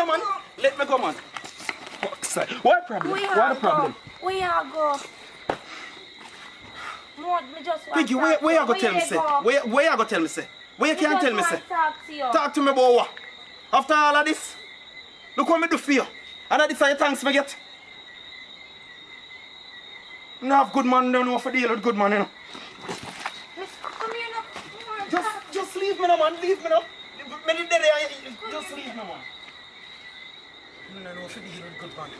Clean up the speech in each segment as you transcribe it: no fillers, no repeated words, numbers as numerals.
now, man. Let me go, man. What problem? What the problem? Where you go? Me just want Pinky, where you go tell me, say? Where you go tell me, say? Where you can't tell me, say? Talk to me about what? After all of this, look what me do for you. And this are the thanks me get. Now have good man, don't know for deal with good man, you know. Come here, no. Just leave me now, man. Leave me now. Just leave me, man. I don't know for deal with good man.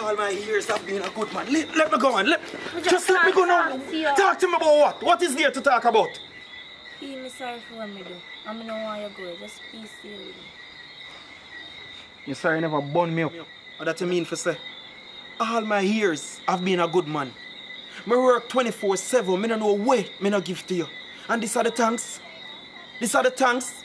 All my years have been a good man. Let me go on. Just let me go now. Talk to me about what? What is there to talk about? I'm sorry for what I do. I don't want you to go. Just please stay with me. You sorry you never burn me up. What that you mean for say? All my years I've been a good man. I work 24/7. I don't know what I don't give to you. And these are the thanks. These are the thanks.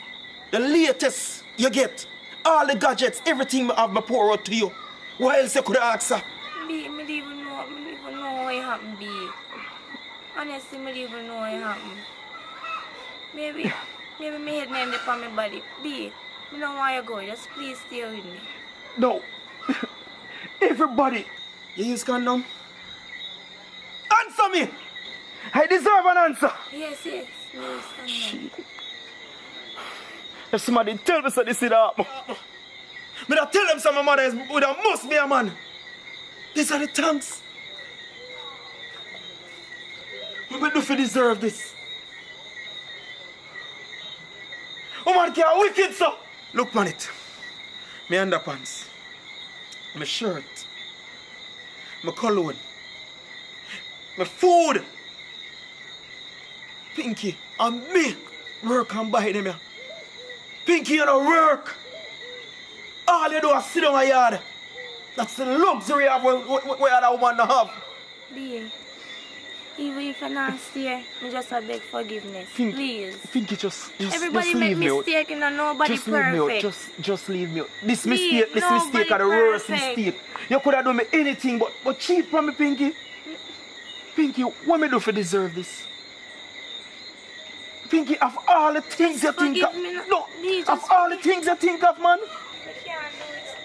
The latest you get. All the gadgets, everything I have me pour out to you. What else you could ask her? I don't even know what happened, B. Honestly, I don't even know what happened. Maybe my head named upon my body. B, I don't want you to go. Just please stay with me. No. Everybody. You use condom? Answer me! I deserve an answer. Yes. Shit. If somebody tell me so this is that, I don't tell them some my mother must be a man. These are the thanks. What do you deserve this? Oh man, you're wicked, so. Look, man, it. My underpants, my shirt, my cologne, my food. Pinky, and me work and buy them here. Pinky, you don't work. All you do is sit down a yard. That's the luxury of what other woman don't have. B, even if you're not stay, I just beg forgiveness. Please. Pinky, just everybody just make leave me out. mistake and nobody Just leave me out. perfect. Just leave me out. This Please, mistake is the worst perfect. mistake. You could have done me anything but cheat from me, Pinky. Pinky, what me do for deserve this? Pinky, of all the things you think of, no, Please, of all the things you think of, man. I can't do it.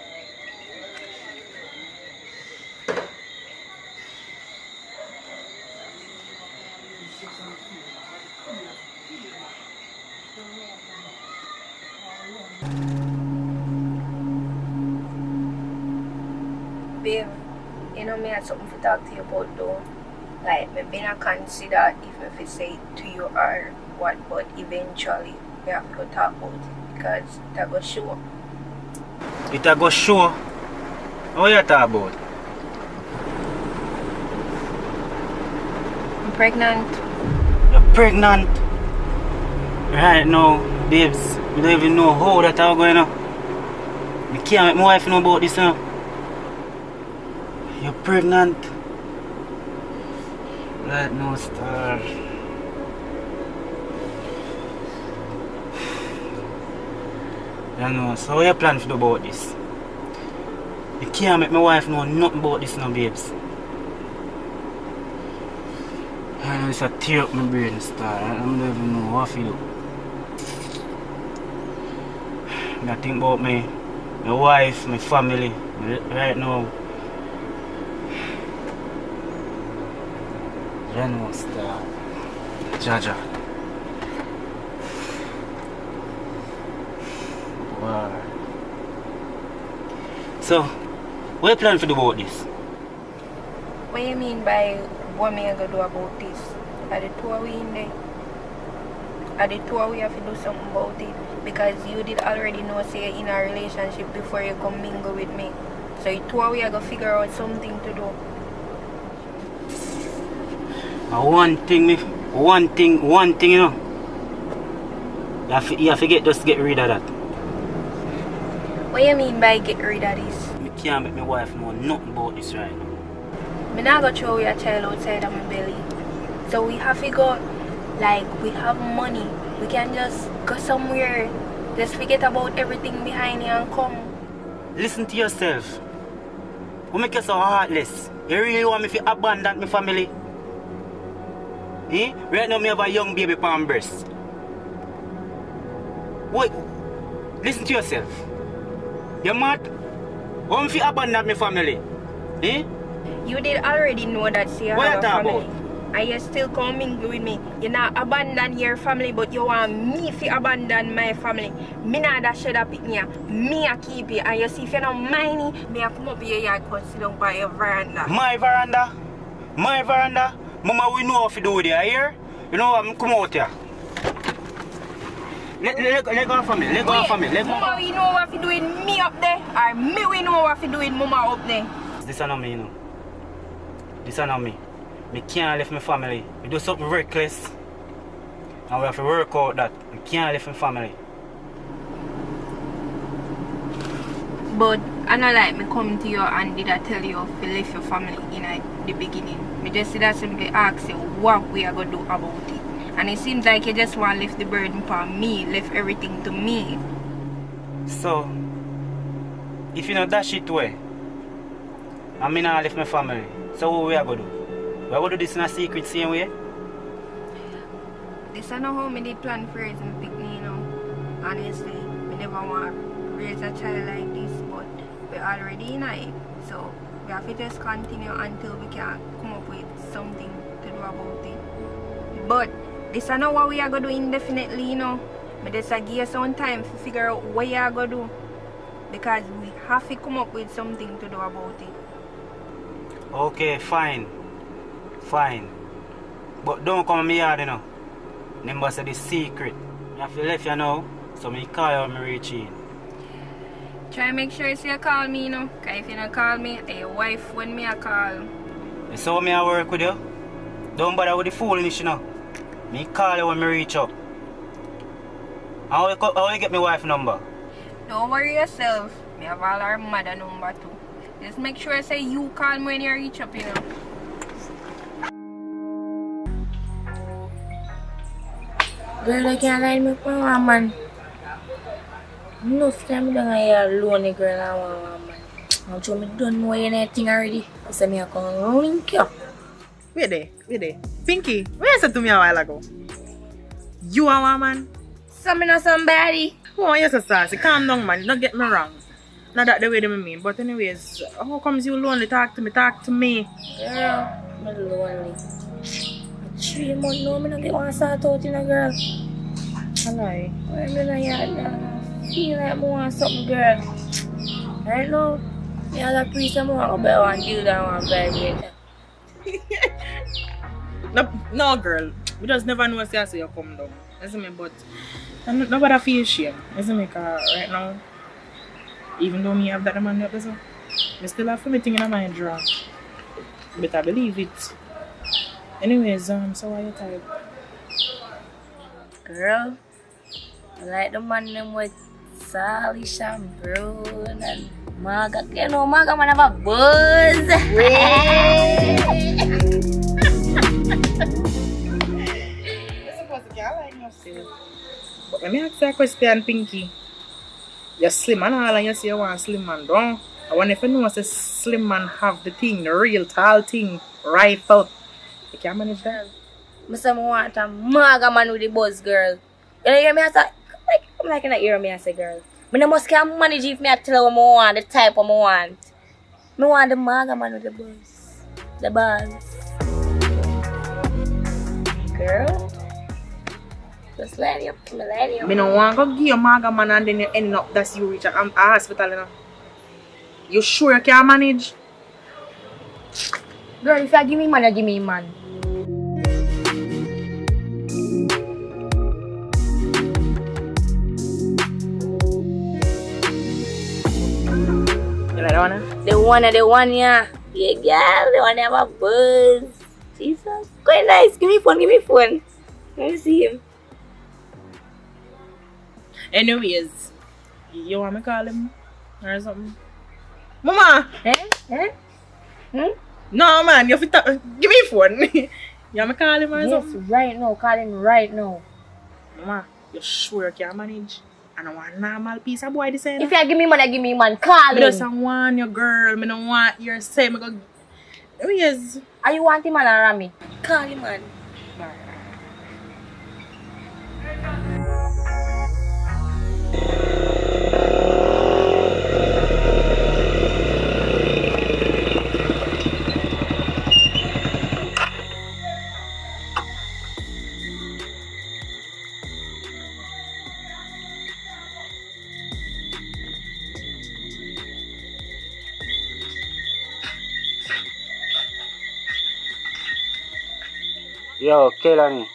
Babe, you know me had something to talk to you about though. Like, me been a consider if I say it to you or what, but eventually we have to talk about it because that go show. It a go show? What you talk about? I'm pregnant. You're pregnant? Right now, babes, I don't even know how that are going on. I can't make my wife know about this now. You're pregnant? Right now, star. I know, so what you plan to do about this? You can't make my wife know nothing about this now, babes. I know it's a tear up my brain, star. I don't even know what I feel. I think about my wife, my family, right now. I know, star. Jaja. Wow. So, what you plan to do about this? What you mean by what me I gonna do about this? Are the two of we in there? Are the two of we have to do something about it? Because you did already know say you're in a relationship before you come mingle with me. So the two of we are gonna figure out something to do. One thing, you know. You have to just get rid of that. What you mean by get rid of this? I can't make my wife know nothing about this right now. I'm not gonna throw your child outside of my belly. So we have to go, like, we have money. We can just go somewhere, just forget about everything behind you and come. Listen to yourself. What make you so heartless? You really want me to abandon my family? Eh? Right now, I have a young baby on breast. What? Listen to yourself. You mad? How me abandon my family? Eh? You did already know that she What have you a talk family. about? And you still coming with me. You not abandon your family, but you want me to abandon my family. Me not that shit up in here. Me a keep it. And you see if you don't mind me a come up your yard and sit down by your veranda. My veranda? My veranda? Mama, we know what to do with you, here. You know what? Come out here. Let go from me. Let go from me. Let go. Mama, we know what to do with me up there. Or me we know what to do with Mama up there. This is not me, you know. This is not me. I can't leave my family. We do something reckless. And we have to work out that. I can't leave my family. But I not like me come to you and did I tell you to leave your family in the beginning. Me just did I simply ask you what we are going to do about it. And it seems like you just want to lift the burden upon me, left everything to me. So, if you know that shit way, and me not leave my family, so what we are going to do? We are going to do this in a secret same way? This is not how me did plan for raising my picnic, you know. Honestly, we never want to raise a child like this, but we're already in it. So, we have to just continue until we can come up with something to do about it. But, this is not what we are going to do indefinitely, you know. But just give you some time to figure out what you are going to do. Because we have to come up with something to do about it. Okay, fine. Fine. But don't come to me yard, you know. Remember, say the secret. I have to leave you now, so me call you when I reach in. Try to make sure you call me, you know. Because if you don't call me, your wife when me I call. You saw me I work with you? Don't bother with the foolishness, you know. Me call you when I reach up. How you get my wife number? Don't worry yourself. Me have all our mother number too. Just make sure I say you call me when you reach up, you know. Girl, I can't lie me for one man. Enough time I don't hear lonely girl and one man. I'm sure I don't know anything already. I say me I can link you. Wait there. Pinky, where you said to me a while ago? You are one man? So me know somebody. Oh, you're so sassy. Calm down, man. Don't get me wrong. Not that the way they mean. But anyways, how comes you lonely? Talk to me. Girl, I'm lonely. 3 months now, I don't get one sort out in a girl. I lie. I'm in a yard now. I feel like I want something, girl. Right now, I have a priest and I want to buy one deal and one vibrator. No, girl. We just never know say you come down. Isn't me? But nobody feel shame. Isn't me? Cause right now, even though me have that man up, so I still have me thing in my draw. But I believe it. Anyways, so why you type? Girl, I like the man them with Sally Shampoo and Maga. You know, Maga man have a buzz. But let me ask you a question, Pinky. You're slim and all, and you say you want a slim man, don't? I wonder if you know a slim man have the thing, the real tall thing, rifle. You can manage that? I say I want a Maga man with the buzz, girl. You know, hear me? I say, I'm like in the ear, me I say, girl. I must can manage if me I tell you what I want, the type what I want. I want the Maga man with the buzz. The buzz. Girl. Just let you. I don't want to give you a Maga man and then you end up that's you reach a hospital, you know. You sure you can manage? Girl, if you give me man, you give me man. You like that one? The one, yeah. Yeah, girl, the one that have a buzz. Jesus. Quite nice. Give me phone. Let me see him. Anyways, you want me to call him or something? Mama! No, man, you have to give me phone. You want me to call him or Yes, something? right now. Call him right now. Mama, you sure you can manage? I don't want a normal piece of boy this end. If you give me money, give me man. Call I him. just want your girl. I don't want your same. Anyways. Are you want him man or Rami? Call him man. Yo, Kelani.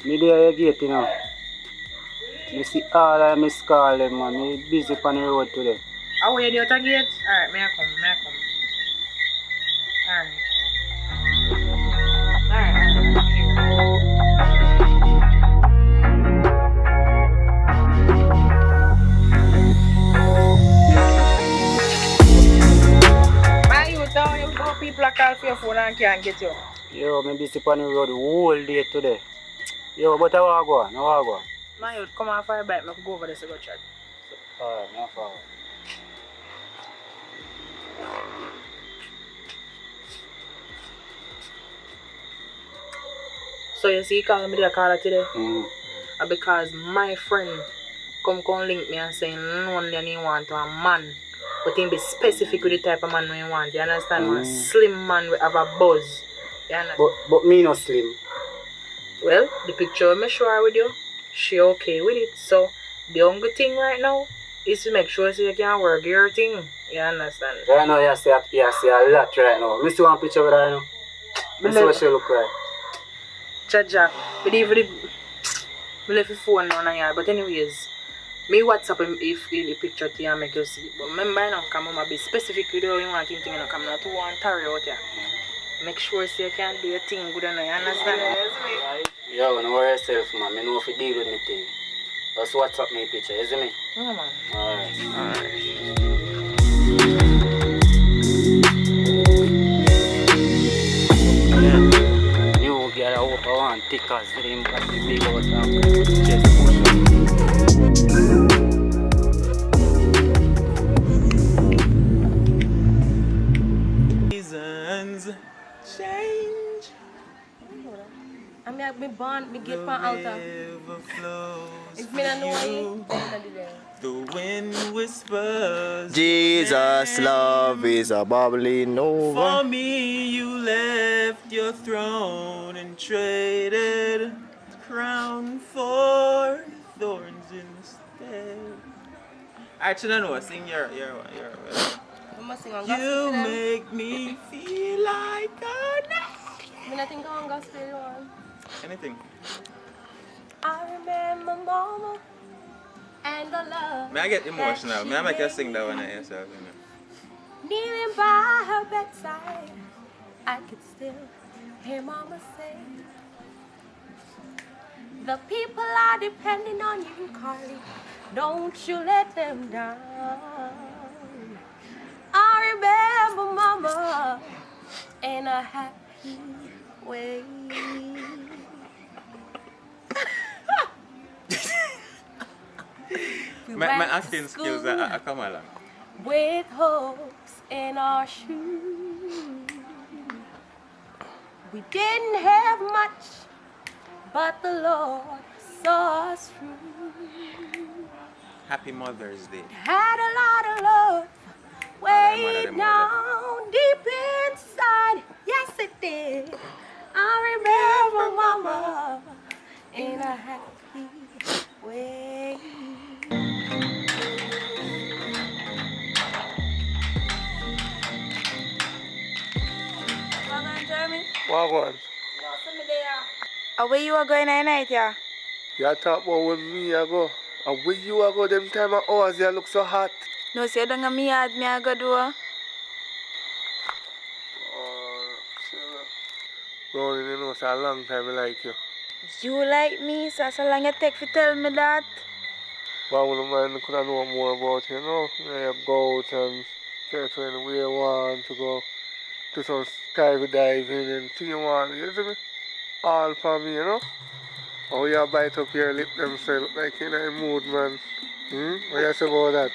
Me there you gate, you know. Me see all of me call them, man. Me busy on the road today. How are you at the gate? Alright, may I come. Why you down? You go people are call for your phone and can't get you. Yo, me busy on the road the whole day today. Yo, but I want to go. My youth, come on for your bike. Go over there to go chat. Alright, no problem. So you see, call me the caller today. Mm-hmm. Because my friend come link me and saying only he want a man. But he be specific with the type of man we want. You understand? One slim man we have a buzz. You understand? But me no slim. Well, the picture I share with you, she okay with it. So the only thing right now is to make sure so you can work your thing. You understand? Right now you see a lot right now. Me see one picture with her now. Me see what she look like. Jaja, but even me left the phone on here. But anyways, me WhatsApp him if the picture to you and make you see. But remember now, come on, be specific with how you want him to come not to one tarry out here. Make sure so you can do your thing good enough, you understand? Yo, don't worry yourself, man. I know if you deal with me thing. Just WhatsApp me picture, you see me? Yeah, man. Alright. Yeah. New girl, I hope I want tickers to him at the big out and chest Seasons change. I mean, me born, me get pan altar. If me don't know you, the wind whispers. Jesus' love is a bubbling over. For me, you left your throne and traded crown for thorns instead. Actually, no, sing your. I must sing on You gospel. make me feel like a Me not think on gospel one. anything. I remember mama and the love. May I get emotional? May I make you sing that one at yourself? You know? Kneeling by her bedside, I could still hear mama say, the people are depending on you, Carly. Don't you let them down. I remember mama in a happy way. My acting skills are come along. With hopes in our shoes. We didn't have much, but the Lord saw us through. Happy Mother's Day. Had a lot of love way down deep inside. Yes, it did. I remember mama in a happy way. Jeremy? What one? Where you are going at night, yeah? You talk about when me I go. And where you I go them time of hours you look so hot. No, say don't get me hard, me I go do. Ronnie, you know it's a long time I like you. You like me, so long you take to tell me that. But I wouldn't mind could I know more about you, you know? You go out and try to anywhere you want to go. Do some skydiving and thing you want, you see me? All for me, you know? Oh, you bite up your lip themselves like in a mood, man. What you say about that?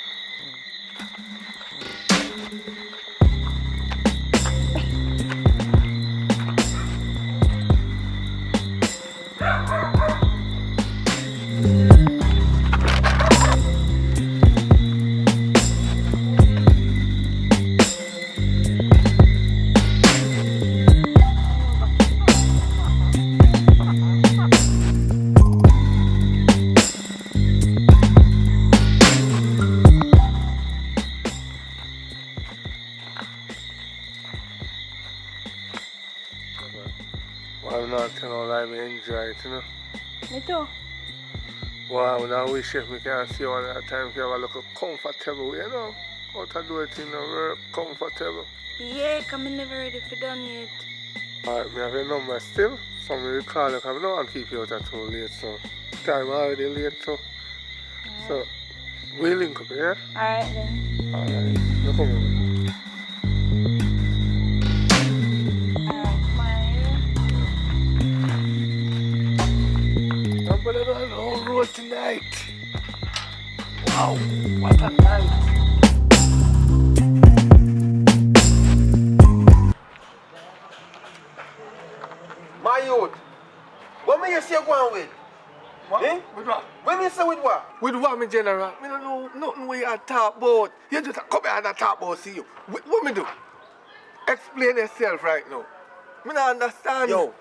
not tell no lie, me enjoy it, you know. Me too. Wow, when I wish if me can see all that time if you have a look comfortable, you know. How to do it in a work comfortable. Yeah, come never ready for done yet. Alright, me have your number still. So me will call you because I don't want to keep you out too late, so time already late, so we'll link up, yeah? Alright then. Alright, you come over. I'm gonna do a whole road tonight. Wow, what a night. My youth, what may you say going with? What? Eh? With what? When you say with what? With what, me general? Me don't know nothing what you talk about. You just come here and talk about see you. What me do? Explain yourself right now. Me not understand. Yo,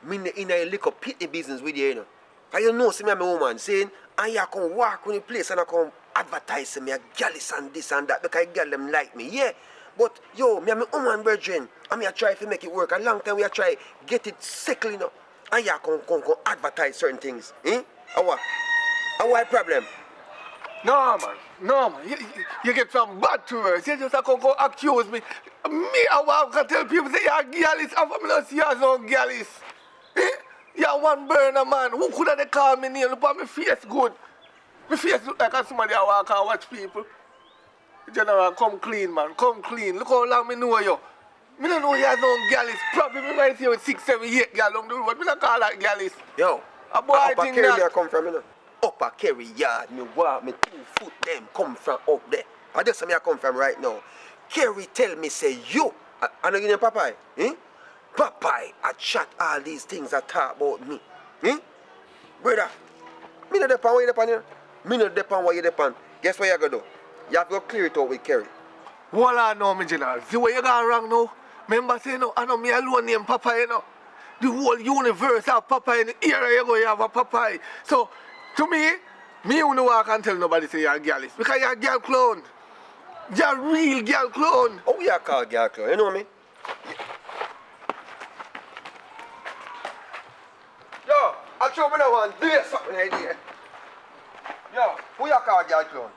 me in a little pity business with you, you know. And you know, see me and my woman saying, and you come walk on the place and I come advertise me a gallus and this and that because girl them like me, yeah. But yo, me and my woman brethren, and me I try to make it work. A long time we a try get it settled, you know. And you come advertise certain things, eh? And what? And what problem? No, man. You get some bad to us. You just go accuse me. I want to tell people say you're gallus. I'm from not see you as no gallus. Eh? You're one burner, man. Who could have called me name? Look at my face good. My face look like somebody I walk and watch people. General, come clean, man. Come clean. Look how long me know you. Me don't know you as no gallus. Probably me might see you with 6, 7, 8 gal along the road. Me don't call that gallus. Yo, A boy upper think Kerry that. I come from, you know. Upper Kerry yard, me walk, me 2 foot them come from up there. And that's where I come from right now. Kerry tell me say you, I know you name Popeye, eh? Popeye, I chat all these things I talk about me, eh? Brother, me no depend what you depend, you know. Me no depend what you depend. Guess what you gonna do? You have to clear it out with Kerry. Well, I know, me general. See where you gone wrong now? Remember say no, I know me alone name Popeye, you know. The whole universe have Popeye in the area you go, you have a Popeye. So, to me you know I can't tell nobody say you're a gallus. Because you're a girl clone. You're a real girl clone. Oh, you call girl clone, you know me? Yo, I show me that one. Do something idea. Yo, who you call girl clone?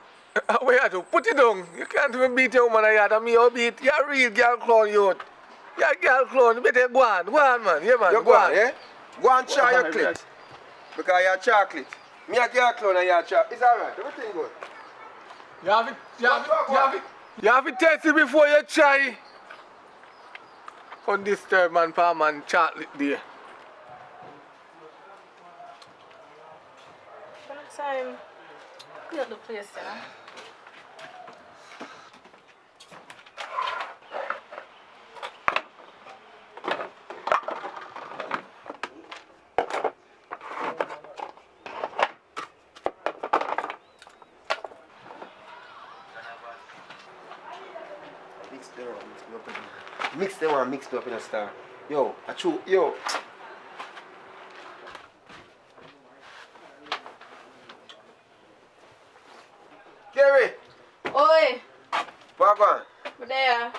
What you have to put it down. You can't even beat your woman yard and me you beat. You're a real girl clone, youth. You're a girl clone. You better go on, man. Yeah, man. You go on, yeah? Go and try your clit. Because you're chocolate. Me a girl clone and you're chocolate. It's alright, everything good. You have to test it before you try. On this third man, palm and chocolate there. Next time, clear up the place, you know. Mix them and mix it up in a star. Yo, I chew, yo. Kerry, Oi, what on? but there.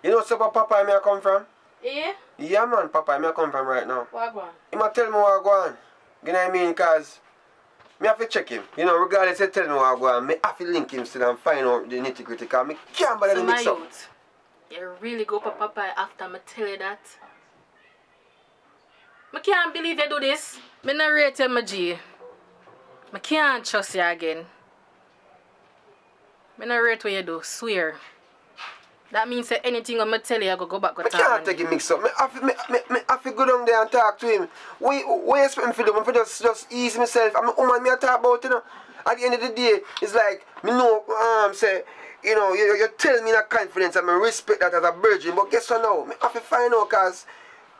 You know where Papa me I come from? Yeah? Yeah man, Papa me I come from right now. What one? He might tell me what I go on. You know what I mean? Cause me have to check him. You know, regardless of telling me what I go on, me have to link him still and find out the nitty gritty. Cause me can't bother to mix up. Youth, you really go for Popeye after me tell you that? I can't believe you do this. I not rate you, my G. I can't trust you again. I not rate what you do, swear. That means that anything I'm tell you, I go back to I can't take him mix up. Me have to go down there and talk to him. What you expect me to do? I just ease myself. I'm a woman me I talk about, you know. At the end of the day, it's like, me know, say, you know, you tell me that confidence and I respect that as a virgin. But guess what now? I have to find out because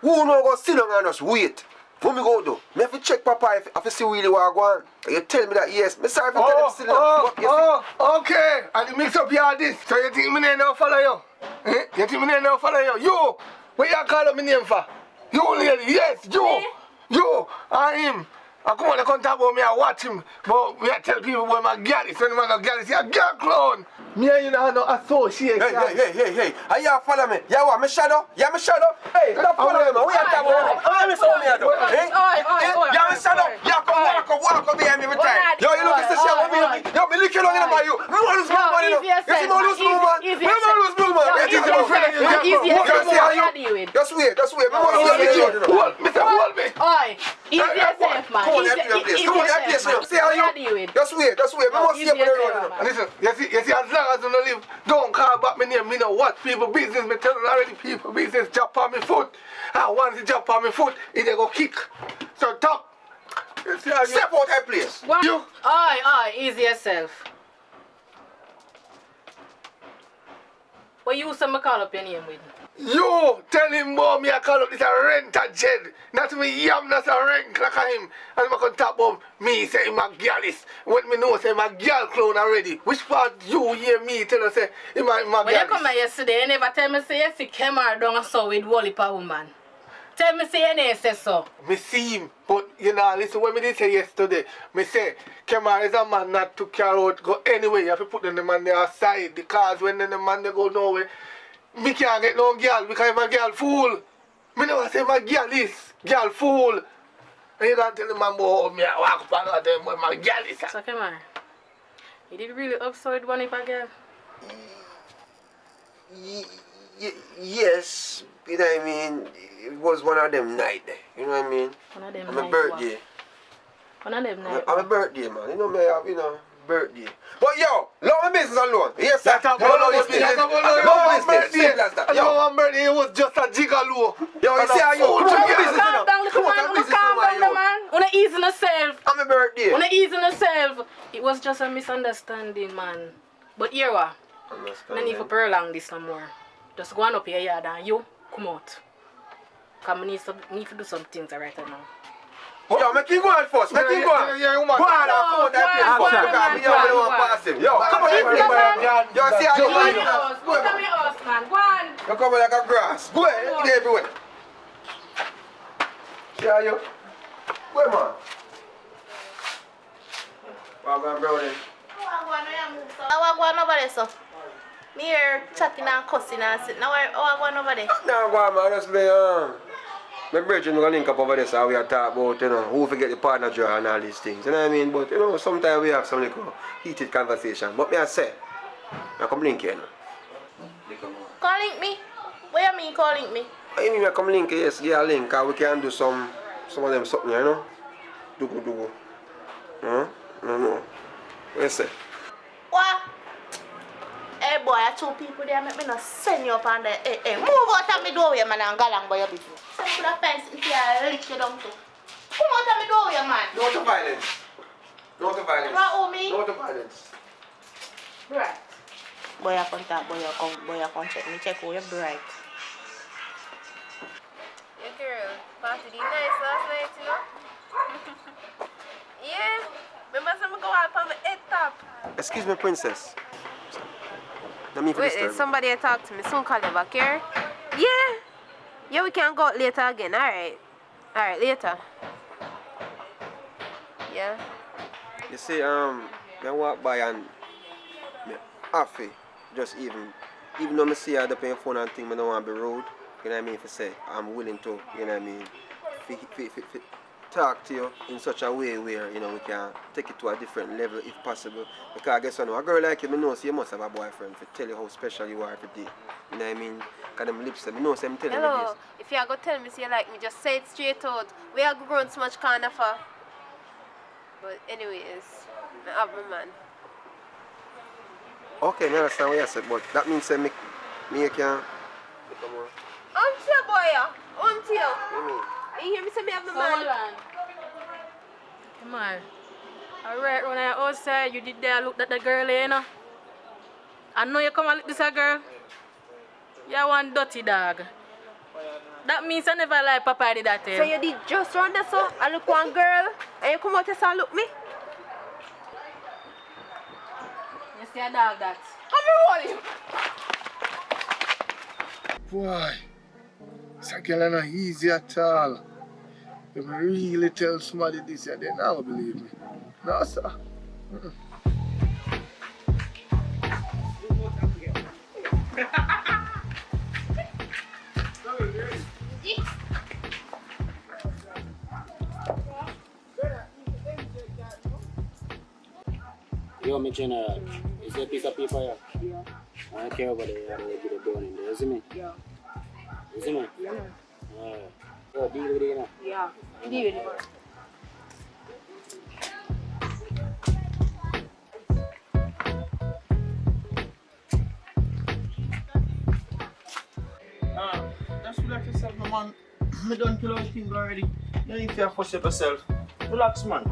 who know go sit down and just wait. What me go do? Me have to check Papa if I have to see really what I go on. You tell me that yes. Me sorry for telling him still Okay. And you mix up your this. So you think me name now follow you? Eh? You think me name now follow you? You! What you call up my name for? You lady, yes, you! Me? You! I him. I come on, they come talk about me, I watch him. But we tell people where my girl is. When the man got girl is, he's a girl clown. Me and you know no association. Hey. Are you follow me? Yeah, what? Me shadow? Yeah, me shadow? Hey, don't follow me, man. We are talking about I'm me so me do. Yeah, me shadow. Yeah, come walk up behind me every time. Yo, you look at the shit with me. Yo, me lick you long enough by you. Me want to lose more money. You see me lose more man. Me want to lose more man. You see my friend. Just wait. Me want to see you. Hold me. Oi, easy yourself, man. Come on, Come on, see how you. Just wait. Me want to see you on the road. Listen, you see, as long as you don't live, don't call back my name. Me know what people business. Me tell you already, people business jump on me foot. And once you jump on me foot, it go kick. So talk. Step out that place. What? You. Oi, easy yourself. What you say me call up your name with? You tell him more me I call up this a rent a jed. Not me yam that's a rent like a him. And I can talk about me say him a girl is. When me know say him a girl clown already. Which part you hear me tell us say him a girl When you come here yesterday, you never tell me say you see Kemar down and so with Wally pa woman. Tell me say you never say so. Me see him, but you know, listen, when me did say yesterday, me say, Kemar is a man not to carry out, go anywhere. You have to put the man there aside, because when the man they go nowhere, me can't get no girl because I'm a girl fool. Me never say my girl is girl fool. And you can't tell the man, oh, me I walk up and tell him where my girl is. So Kemar, you did really upside one if a girl? Yes, you know what I mean? It was one of them night there, you know what I mean? One of them on my birthday. One of them night. On my birthday, man. You know me, birthday. But yo, leave my business alone. Yes, sir. That's about business. One birthday, it was just a gigolo. Yo, you see how you calm down, man. Wanna ease on yourself. On my birthday. Wanna ease on yourself. It was just a misunderstanding, man. But here what? No need to prolong this no more. Just go on up your yard and you come out. Because I need to do some things right now. Yo, make him go on first. Make him go on. Yeah, go on, come on, that place first. Because me don't want to pass him. Yo, come on, yo, see how you do. Go to my house, man. Go on. You come like a grass. Go ahead, get everywhere. See how you? Go ahead, man. Well, I'm brownie. I want over there, so. Me here chatting and cussing and sitting. Now I want over there. No, go on, man. Just be, my brethren going to link up over there, so we are talking about, who forget the partner draw and all these things. You know what I mean? But, sometimes we have some little heated conversation. But me I say, I come link you, Call link me? What you mean call link me? I mean, I come link you, yes, get a link, because we can do some of them something, Do. No. What you say? What? Hey boy, I two people there make me not send you up on there. Hey, move out of my doorway, man, and go along by your business. Send you to the fence if you lick you down too. Come out of my doorway, man. No to violence. No to violence. What, me? No to violence. Right. Boy, I come talk, boy, I come check me, check who you're bright. Yeah, girl, party did nice last night, you know? Yeah, remember some go out on the head top. Excuse me, princess. Let me Wait, somebody talk to me. Soon call you back here. Yeah, we can go out later again. Alright, later. Yeah. You see, I walk by and me happy. Just even though I see her up on your phone and think I don't want to be rude, you know what I mean, if I say I'm willing to, you know what I mean, talk to you in such a way where, we can take it to a different level if possible. Because I guess a girl like you, I know so you must have a boyfriend to tell you how special you are every day. You know what I mean? Because them lips, I know so I'm telling you Hello, this. if you are going to tell me so you like me, just say it straight out. We are grown so much kind of for. But anyways, I have my man. Okay, I understand what you said, but that means that me can... Until boy, until. You You hear me say me have my man? Come on. Alright, when I outside, you did there look at the girl, I know you come and look this a girl. You're one dirty dog. That means I never like Papa did that. So you did just run there, so I look one girl, and you come out and look me? You see a dog that? I'm rolling. Boy, this girl is not easy at all. If I really tell somebody this, they never believe me. No, sir. Yo, my general, is there a piece of paper here? Yeah. I don't care about it, I don't get it done in there, you see me? Yeah. You see me? Yeah. Alright. Yo, deal with it, you know? Yeah. Deal with it. Just relax yourself, my man. I done kill all things already. You need to fuss up yourself. Relax, man.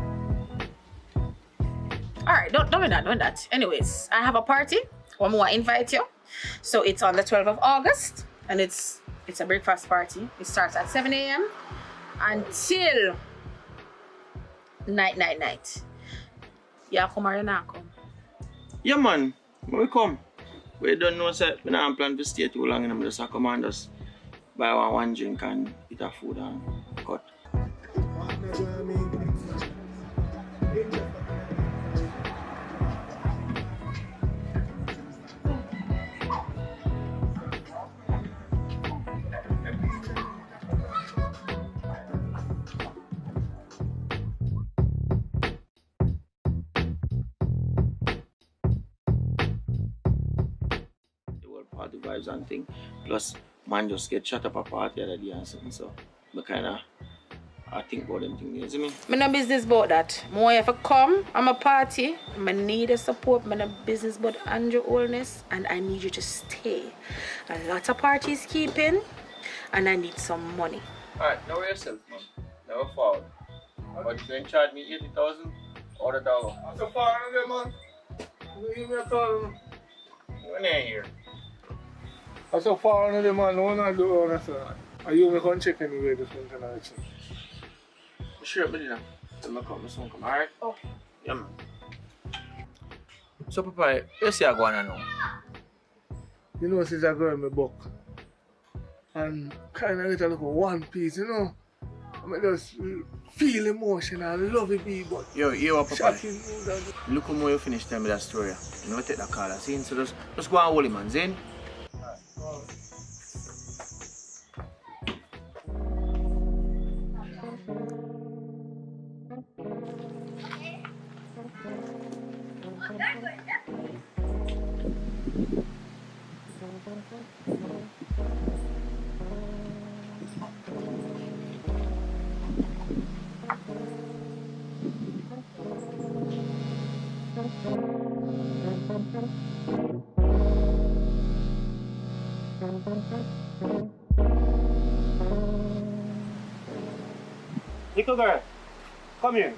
Alright, don't do that. Anyways, I have a party. One more invite you. So it's on the 12th of August and it's a breakfast party. It starts at 7 a.m. until night. Yeah, come or you not come? Yeah, man. When we come, we don't know, sir. We don't plan to stay too long, and I'm just command us buy one drink and eat a food and cut. Party vibes and thing. Plus, man just get shut up a party the other day and something. So, I think about them things. You see me? I'm no business about that. More if I come, I'm a party. I need a support. I'm no business about Andrew Oldness, and I need you to stay. A lot of parties keeping, and I need some money. Alright, know yourself, man. Never forward. But if you ain't charge me 80,000, order dollar. I'm so far away, man. You give me a call. You ain't here. I'm so far away, man. No one do it, sir. Are you going to check anyway this one tonight? Sure, but you know. Tell me come, son come. Alright? Oh. Yeah, man. So, Papa, you see I go on now? You know, since I got in my book. And kind of get a look at one piece, you know. I just feel emotional, love it, but Yo, what, Papa? shocking. Look how you finish telling me that story. You know, take that call, see? So just go and hold him, man. Zin? Little girl, come here.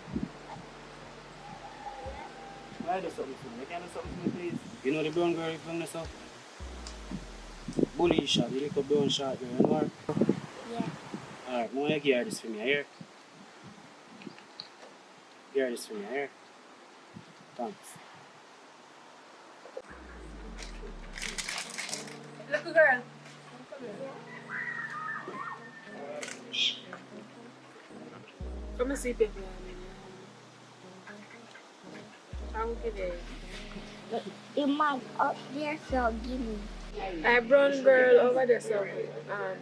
Why do something for me? Can you do something for me, please? You know the brown girl from the south? Bully shot, the little brown shot girl, you know her? Yeah. Alright, now you give her this for me, I hear? Give her this for me, I hear? Thanks. Little girl. Come and see paper. I will give it. It might up there, so give me. A brown girl over there, so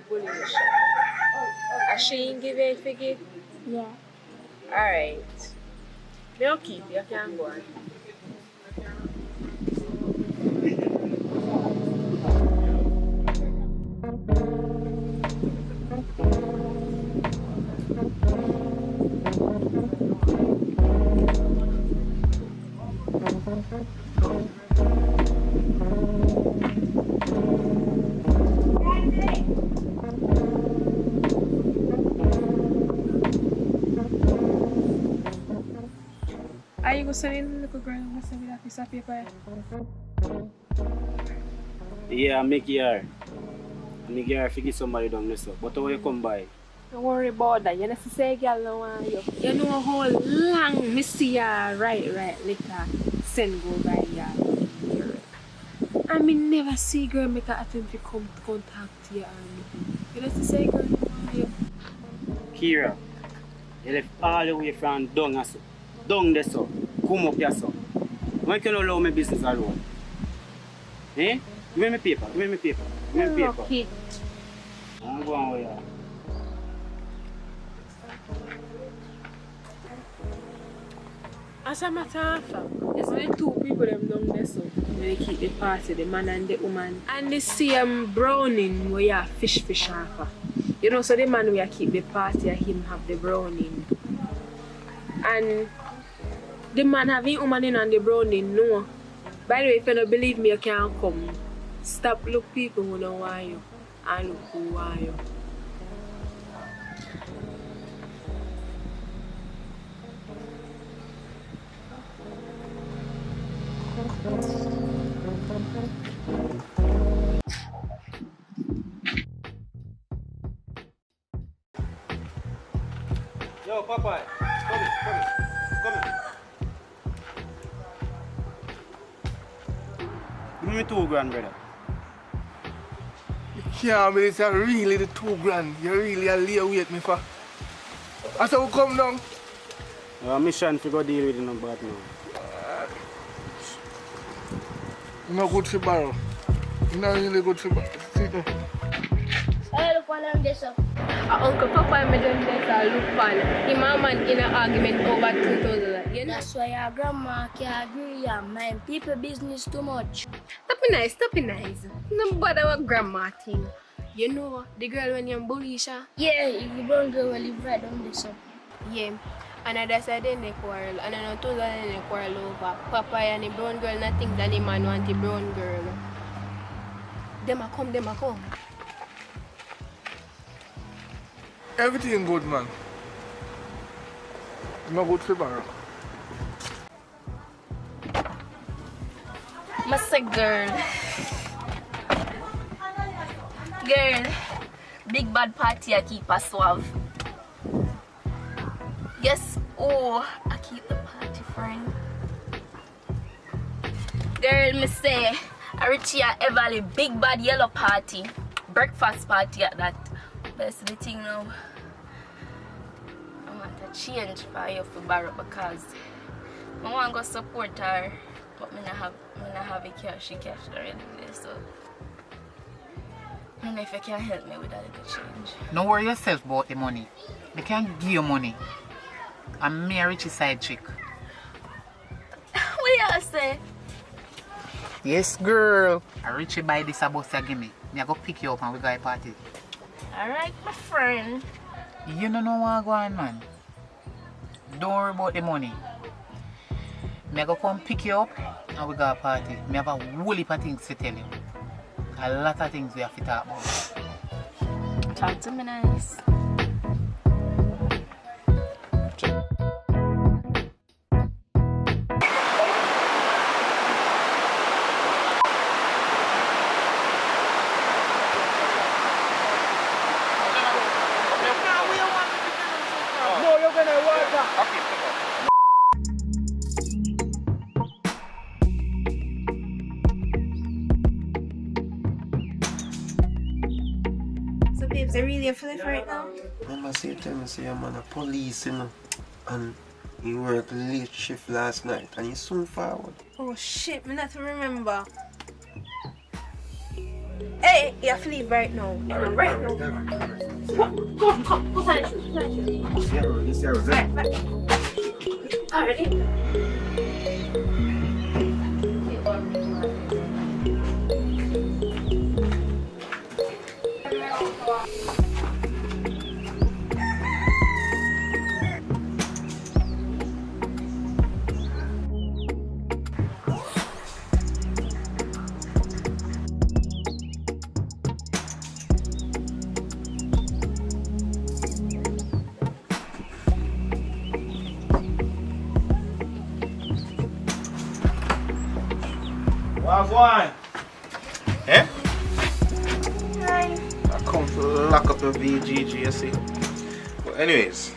bully the shop. She ain't give it figure? Yeah. Alright. They'll keep you can go on. Are you going to send in the little girl and send me that piece of paper? Yeah, make her. Make her forget somebody down this up. But how you come by? Don't worry about that. You know, say girl no want you. You know how long me see ya right later send go by ya. I mean never see girl make a attempt to come contact you and you know say girl no want you. Kira, You left all the way from down and so. Down there so. Come up here so. Why can't you allow my business alone? Eh? Give me my paper. Give me my paper. Give me my paper. Lucky. I'm going with you. As a matter of fact, it's the two people them down there so when they keep the party, the man and the woman. And the same browning where you fish off. You know, so the man where keep the party and him have the browning. And the man having woman in and the browning, no. By the way, if you don't believe me, you can't come. Stop look people who don't want you and look who want you. Yo, Papa, come in. Give me $2 grand, brother. You can't believe it's really the $2 grand. You really are lay wait me for. I said we come down. Mission to go deal with the number now. No good for borrow. Not really good for borrow. See there. Hey, look what I'm this up. Uncle Papa and me done this look pan. Him and man in an argument over 2,000. You know? That's why your grandma can't agree and mind people business too much. Stop it nice. No bother with grandma thing. You know, the girl when you're bully, Sha? Yeah, if you don't go well, you right on this up. Yeah. And that's why they quarrel. And I know 2,000 they quarrel over. Papa and the brown girl not think that the man want the brown girl. Them a come. Everything good, man. No good for borrow. Massa girl, big bad party I keep us suave. Guess who I keep the party friend? Girl, me say, I reach here Everly big bad yellow party, breakfast party at that. Best the thing now, I want to change for you for borrow because I want to go support her. But I don't have a cash already there, so I don't know if you can help me with that little change. Don't worry yourself about the money. They can't give you money. I'm me a Richie side chick. What you say? Yes, girl. A Richie buy this a bus you give me. Me I go pick you up and we go to a party. Alright, my friend. You don't know what go on, man. Don't worry about the money. Me I go come pick you up and we go to a party. Me have a whole heap of things to tell you. A lot of things we have to talk about. Talk to me nice. No, you're gonna water. So babes, are really a flip right now? Remember, say tell me, say I'm on a police, you know, and he worked late shift last night, and he soon forward. Oh shit, me not to remember. Hey, you have to leave right now. Right now. Come. Put on your shoes. Already? Wagwan. Eh? Hi. I come to lock up your VGG, you see. But anyways,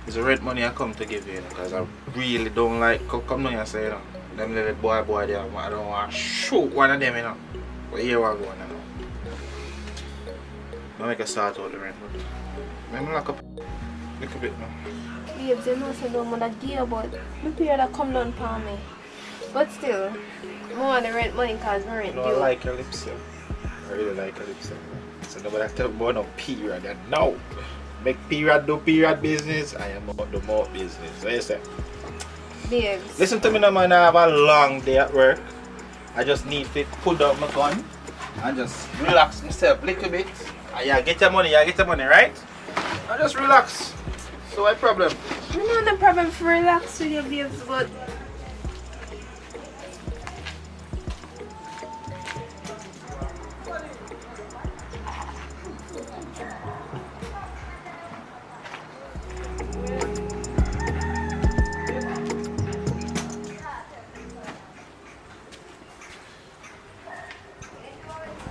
it's a red money I come to give you, because I really don't like come down here and say, you know, them little boy there, I don't want to shoot one of them, you know. But here we go, you know. I make a start out the rent, but let me lock up. Look a bit now. Babes, you know, so don't want to give, but my period come down for me. But still, I want to rent money because my rent No, due. I like your lips, yeah. I really like your lips. So nobody tell me about no period. And now, make period do period business. I am about the more business. So you say? Babes. Listen to me now, man. I have a long day at work. I just need to pull down my gun and just relax myself a little bit. And yeah, get your money, right? And just relax. So what problem? I don't have no problem for relax with your babes, but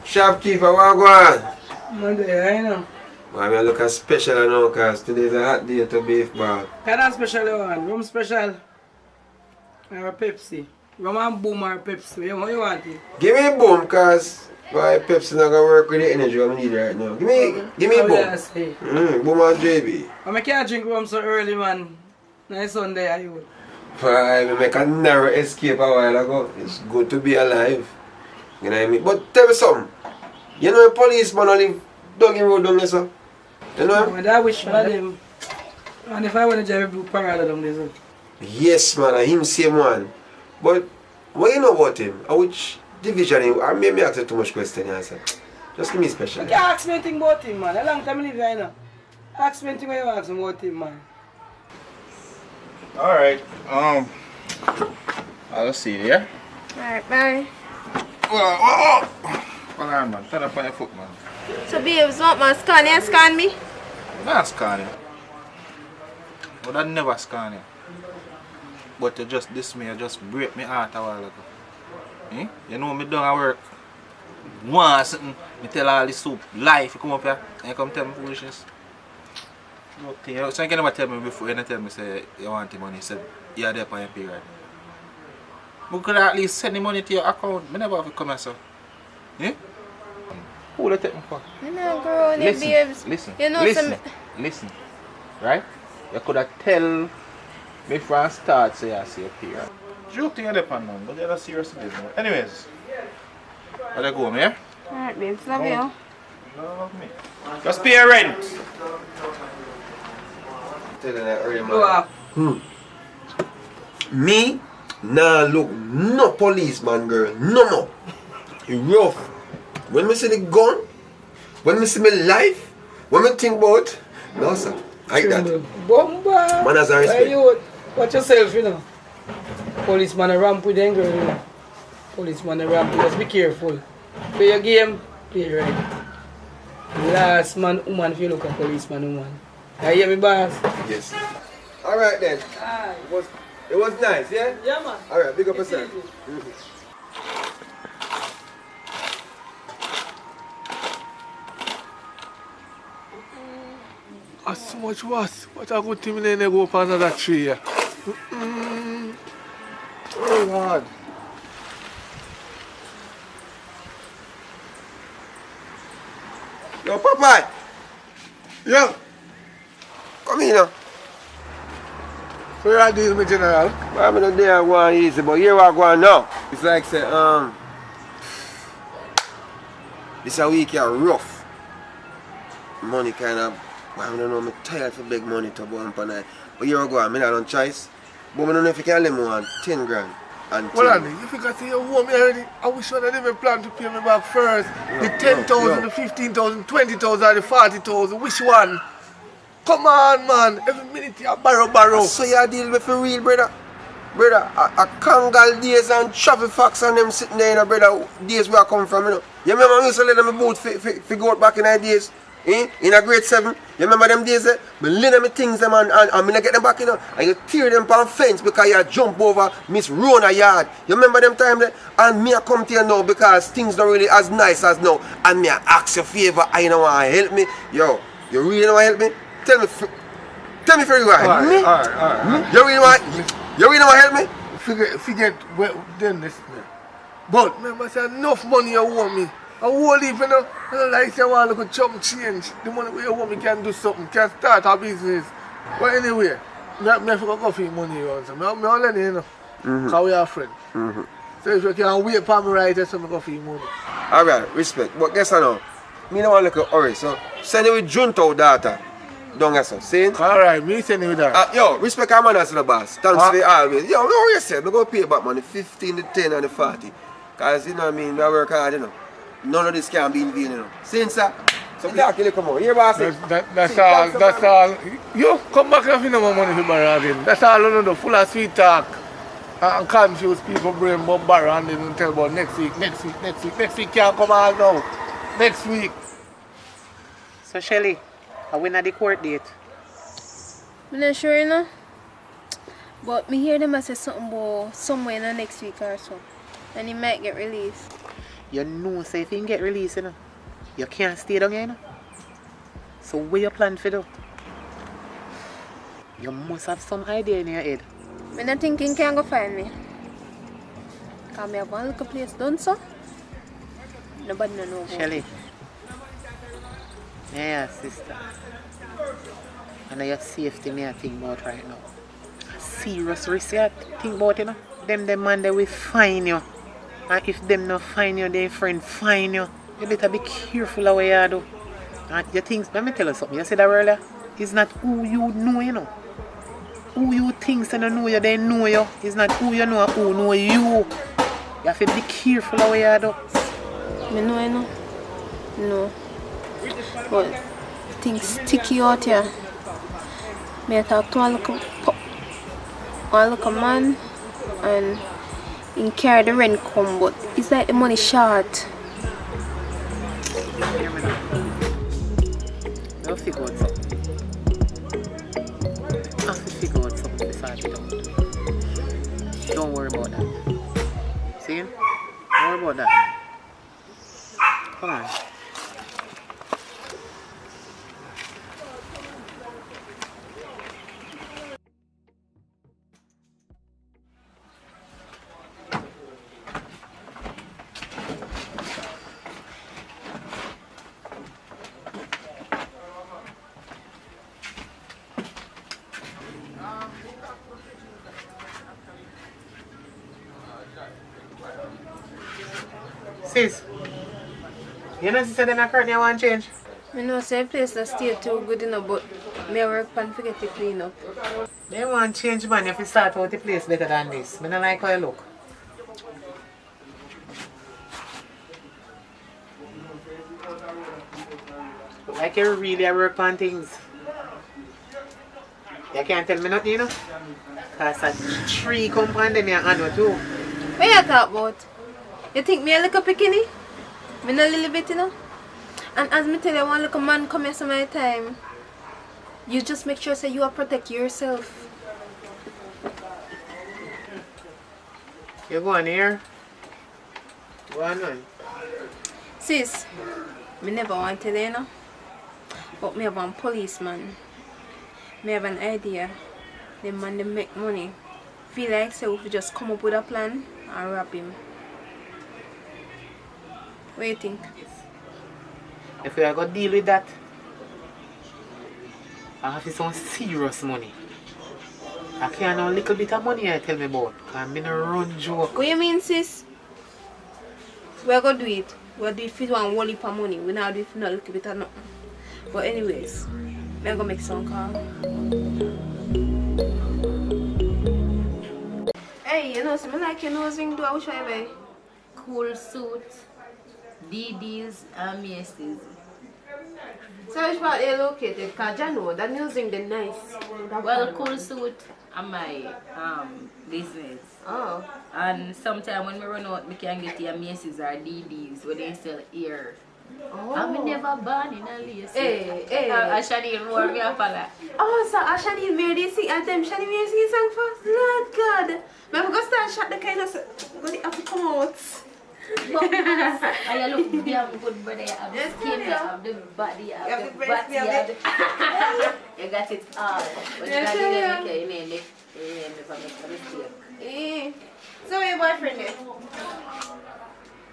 Shopkeeper, what go on? Monday, I know. Man, I look as special now because today's a hot day to beef ball. Kind of special one. Rum special. Or Pepsi. Rum and boom or Pepsi. What you want it? Give me a boom because my Pepsi not gonna work with the energy I need right now. Give me a boom. Boom and JB. I can't drink rum so early, man. Nice Sunday, are you? I make a narrow escape a while ago. It's good to be alive. You know what I mean? But tell me something. You know a policeman only dug in road down there, sir? You know? Man, I wish for them. And if I want to drive blue parada down there, sir. Yes, man, him same one. But what you know about him? Which division him? I may ask you too much question, answer. Just give me special. You can't ask me anything about him, man. A long time I live here, you know. Ask me anything when you ask me about him, man. Alright, I'll see you, yeah? alright, bye. Whoa. Hold on, man. Turn up on your foot, man. So babes, what man, scan me? I'm not scanning. But I never scan you. But you just diss me, you just break me heart a while ago. Eh? You know me done at work. Once something, me tell all this soup life, you come up here and you come tell me foolishness. Okay, so you can never tell me before, you never tell me say you want the money, say you're there for your period. We could at least send the money to your account. I never have to come here, sir. Eh? Who will you take me for? I'm not growing it, babes. Listen, You know listen, right? You could have tell me from start say I see a period. Joke thing you depend on, but you're not serious business. Anyways, where you go, yeah? Alright, babes, love you. You don't love me. Just pay your rent. Tell you that early, man. Me? Nah, look, no policeman, girl. No. You rough. When me see the gun, when me see my life, when me think about, no, sir. Like that. Bomba! Manners and respect. Hey, you, watch yourself, you know. Policeman a ramp with them, girl, you know. Policeman a ramp with us. Be careful. Play your game, play it right. Last man, woman, if you look at policeman, woman. You hear me, boss? Yes. Alright then. Aye. It was nice, yeah? Yeah, man. Alright, big up yourself. That's so much worse. What a good thing they go up another tree here. Oh God. Yo, Papa! Yeah. Come here now. So you are dealing with General? I'm not there going easy, but here I go on now. It's like say, this a week here rough. Money kind of, I don't know, I'm tired for big money to go on per night. But here I go on, I don't choice. But I don't know if you can let me on 10 grand. And Well, Andy, if you got to your home already, I wish you had even planned to pay me back first. The 10,000, the 15,000, 20,000, or the 40,000, which one? Come on, man. Every minute you borrow. So you deal with for real, brother. Brother, a Kangal days and traffic facts and them sitting there, you know, brother, days where I come from, you know. You remember I used to let them boat for go out back in the days? Eh? In a grade 7, you remember them days? I lay them things them and I get them back, you know. And you tear them from fence because you jump over Miss Rona yard. You remember them time there? And me I come to you now because things not really as nice as now. And me I ask you a favor, I know want to help me. Yo, you really know want to help me? Tell me for you want help me? Alright. You really want to help me? Forget well, then this man. But remember, say enough money you owe me. I won't leave, you know. I don't like say I want to go chop change. The money we owe me can do something, can start a business. But anyway, me have to go for money once. Me only need, you know. Because we are friends. So if you can wait for me right here, so I go for money. Alright, respect. But guess what now? Me don't want to look at hurry. So send it with Junto data. Don't get so. See? Alright, me send you with that. Yo, respect our man as the boss. Thanks for always. Yo, what you said? We go pay back money 15, the 10 and the 40. Because you know what I mean, we work hard, you know. None of this can be in vain, you know. See, sir? So we talk, come on. Here, boss. That's all. You come back if you know more money for borrow again. That's all you know, full of sweet talk. And confuse people brain about borrow and then tell about next week. Next week can't come all now. Next week. So Shelly, I win at the court date. I'm not sure, you know. But me hear them say something about somewhere in the next week or so. And he might get released. You know, say if you can get released, you know, you can't stay down here, you know. So what you plan for do? You must have some idea in your head. I'm not thinking can go find me. Because I have one little place done so. Nobody know about Shelly. Yeah, sister. And your safety me I think about right now. Serious risk I think about, you know. Them man they will find you. And if them not find you, their friend find you. You better be careful of what you do. And your things, let me tell you something. You said that earlier. It's not who you know, you know. Who you think they don't know you, they know you. It's not who you know, who know you. You have to be careful of what you do. I know, you know. No. But things sticky out here. I talk to one little man and he carry the rent come, but it's like the money short. I'll figure out something. I have to figure out something before I get out. Don't worry about that. See? Don't worry about that. Come on. Sis, you know sister them currently want change? I know say place that stay too good enough, but me work pan forget to clean up. They want change man if you start out the place better than this. I don't like how you look. Look like you really work on things. You can't tell me nothing, you know? Because a tree come on them your hand too. What you talk about? You think me a little bikini? Me not a little bit, you know? And as me tell you, one little man come here some my time. You just make sure say you are protect yourself. You go on here. Go on. Sis, me never want to tell you, know? But me have one policeman. Me have an idea. The man they make money. Feel like so if we just come up with a plan and rob him. What do you think? If we are going to deal with that, I have some serious money. I can't have a little bit of money I tell me about. Because I'm going to run joke. What you mean, sis? We're going to do it. We'll do it for one whole heap of money. We're not do it for a little bit of nothing. But anyways, I'm going to make some call. Hey, you know, so I like your nose ring. Do I wish I buy? Cool suit, DDs, and Macy's. So which part they located? Because you know, that nose ring is nice. Well, cool suit and my business. Oh. And sometimes when we run out, we can get your Macy's or DDs where they sell here. Oh. I'm never born in a lace. Hey. Shani wore me up a lot. Oh, so Shani made this sing and them Shani made sing song first? Lord God. But I'm going to start shot the kind of going to have to come out. I look damn good, brother. You have the skin, you have the body, you have the body, you have the... You got it all. But you got to make your name, never make a mistake. So your boyfriend is?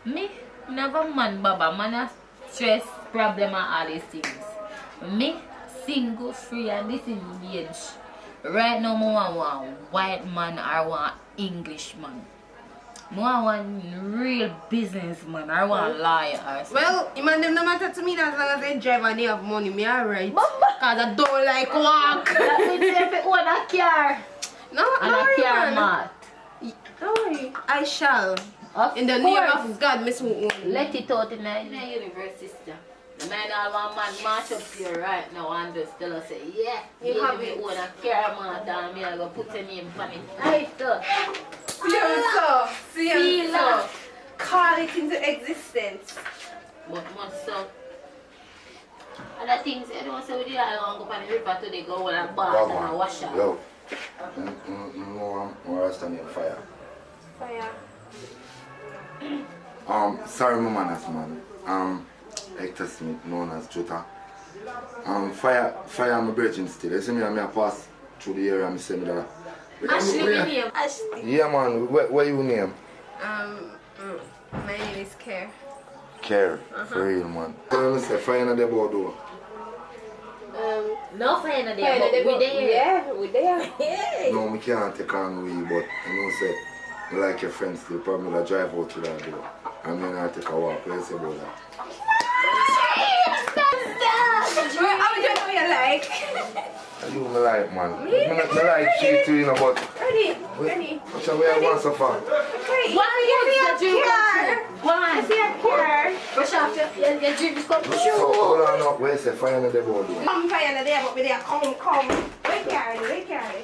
Me? Never man, Baba. Man, a stress, problem, and all these things. Me? single, free, and disengaged. Right now, I want one white man or one English man. I want one real businessman or one lawyer or something. Well, man, them no matter to me as long as they drive and they have money, me alright. Cause I don't like walk. That means if you own a car. No, And no, a car man. mat. Don't worry, I shall. Of In the course. name of God, Miss Wu. Let it out in the universe, sister. The man all one man march up here right now and just tell us, say, yeah, You have me it. own a car mat and me I go put your name on it. Right, sir. See Feel so. that. Call it into existence. But must so. Other things, I don't say we did all go on the river today, go on a bath and a wash up. Yo, no, I'm arresting you fire. Fire. Sorry, my manners, man. Hector Smith, known as Jota. Fire, I'm a virgin still. You see me, I'm a pass through the area, I'm saying that. Ashley, my name. Ashley. Yeah, man. What you name? My name is Care. Care. For real, man. Tell me, say, fire in the border. No fire in there, but we there. Yeah, we there. No, we can't take on we, but you know, say, we like your friends still. Probably will drive out to that door. And then I take a walk. What you say about that? How much do you like? You me like, man. Me like cheat too, you know, but... Ready? So we have one so far. Why you see a car? Why? I see a car. Brush off your dreams come true. So, hold on up. Where is the fire in the board? I'm fire in there, but we there. Come. Wait, carry.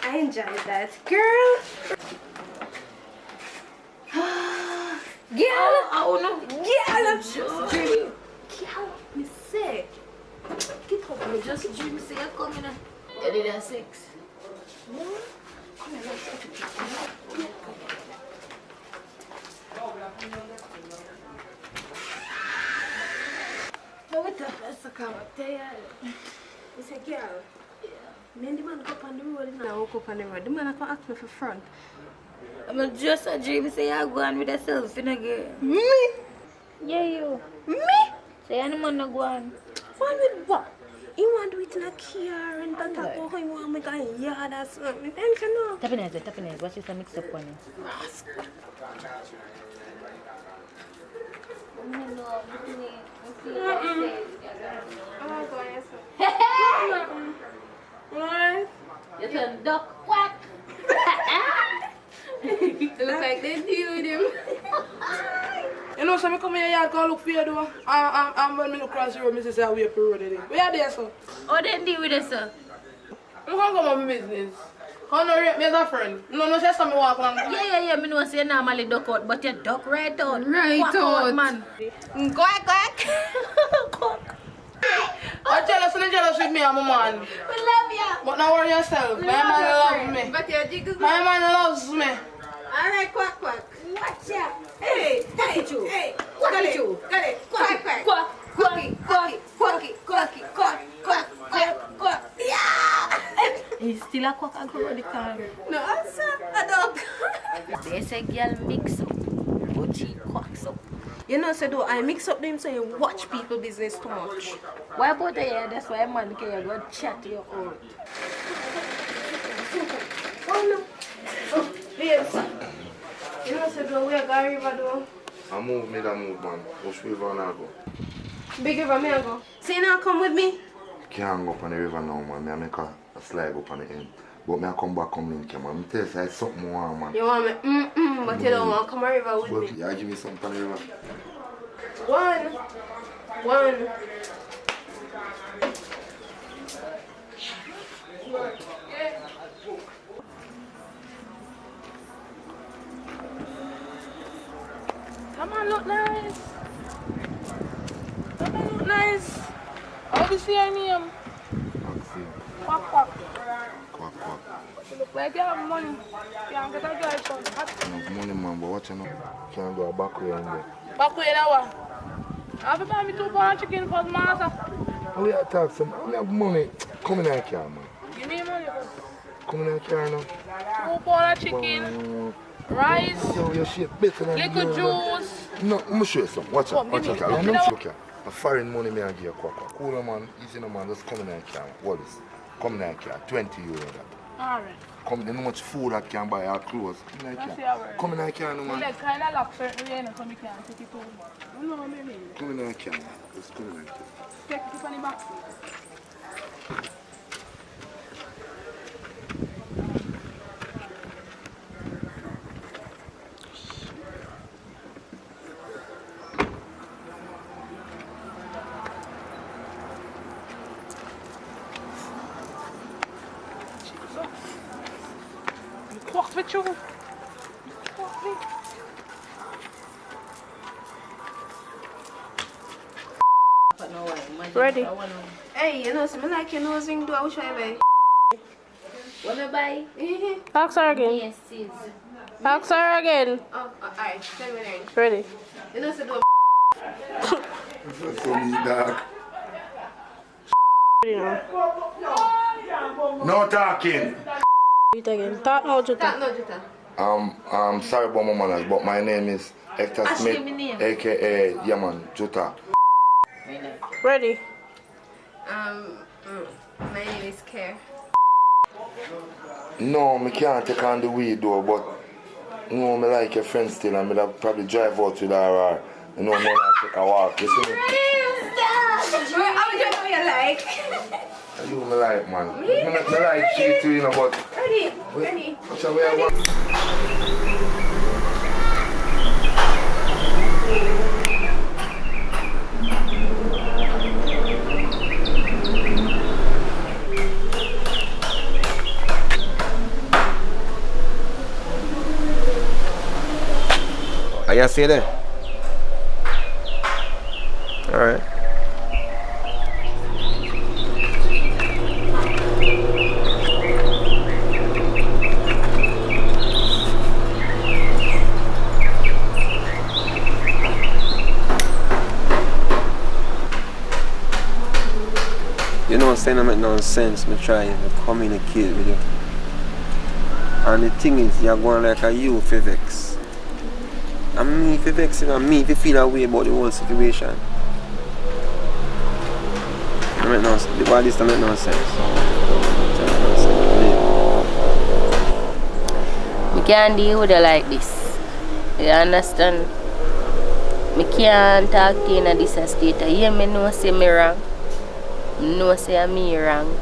I enjoyed that, girl. Girl, me say, get up, me just dream say you're coming. You did a 6. No, what the best I come up there? You say, girl. Me and the man go up on the road and I walk up on the road. The man come ask me for front. I'm just a dream say you're going with yourself in a girl. Me? Yeah, you. Me? Say any man not go on. One with what? He want to do it in a car and that talk about how he want me go in yard or something. Them you know. Tap in eyes. Watch this mix up one. What? You can duck quack. Look like they deal with him. You know, so I come here and can look for you, though. And when I look across the road, I say, I wait for the road today. Where are they, sir? Oh, they deal with it, sir. I can't come on my business. Can't no rate me as a friend. No, just me walk along. Yeah. Me know say normally duck out, but you duck right out. Right Quack out. man. Quack. I'm jealous with me and my man. We love ya. But don't worry yourself. My man loves me. But your jiggles. My man loves me. Alright, quack. Watch out. Hey. Got it. Quack. Yeah. He's still a quack and go on the car. No, a dog. They say girl mix up, but she quacks up. You know, so do I mix up them so you watch people business too much. Why about the hair? That's why man can go chat to your own. Oh no. Oh, babes. You know, so do we are going river though. I move, man. Which river I go? Big river, me I go. So you now come with me? Can't go up on the river now, man. I make a slide up on the end. But I come back, come link you, man. I tell you, it's something more, man. You want me? But you don't want to come on river with me. Yeah, give me something on the river. One. Come on, look nice. Rise. How do you see your name? Quack quack. Quack quack. You look like you have money. You can't get a girl from I have money, man, but what you know? Can't go back way in there. back way now what? I have to buy me 2 pounds of chicken for the master. Oh, we have to talk some. I only have money. Come in the car, man. Give me money first. Come in the car now. 2 pounds of chicken. Rice. Yo, your shit better than Little girl, juice. Man. No, let me show you something. Watch out. Watch out. give me Look here. A foreign money me I give you, quack quack. Cool, man. Easy, no, man. Just come in the car. What is? Come in the car. 20 euro that. Alright. Come in, how much food that can buy our clothes. Come in the That's car. your word. Come in the car, no, You man. like kind of lock certain way, so you can't take it home. You know what I mean? Come in the car. Just come in the car. Take it on the back. Quack with you. Quack me. Ready? Hey, you know, something like your nose ring, do I wish I buy? Wanna buy? Ask her again. Yes, sis. Ask her again. Oh, alright. Tell me then. Ready? You know, so do So me, dog. Ready now. No talking. It again. Talk now, Jutta. Talk no, Jutta. I'm sorry about my manners, but my name is Hector Actually, Smith, my name. aka Yaman Jutta. Ready? My name is Care. No, I can't take on the weed though, but you know, I like your friend still and I'll probably drive out with her or you know, I take a walk, you see me? How would you know you like? You me like, man. I like she too, you know, but... Ready? Ready? Shall we have one? Are you see there? Alright. You know what I'm saying? I make no sense. I try to communicate with you. And the thing is, you're going like a you for vex. And me for vexing and me to feel a way about the whole situation. I make no sense. The body doesn't make no sense. We can't deal with it like this. You understand? I can't talk to you in this state. You me know say me wrong. No say I'm me wrong.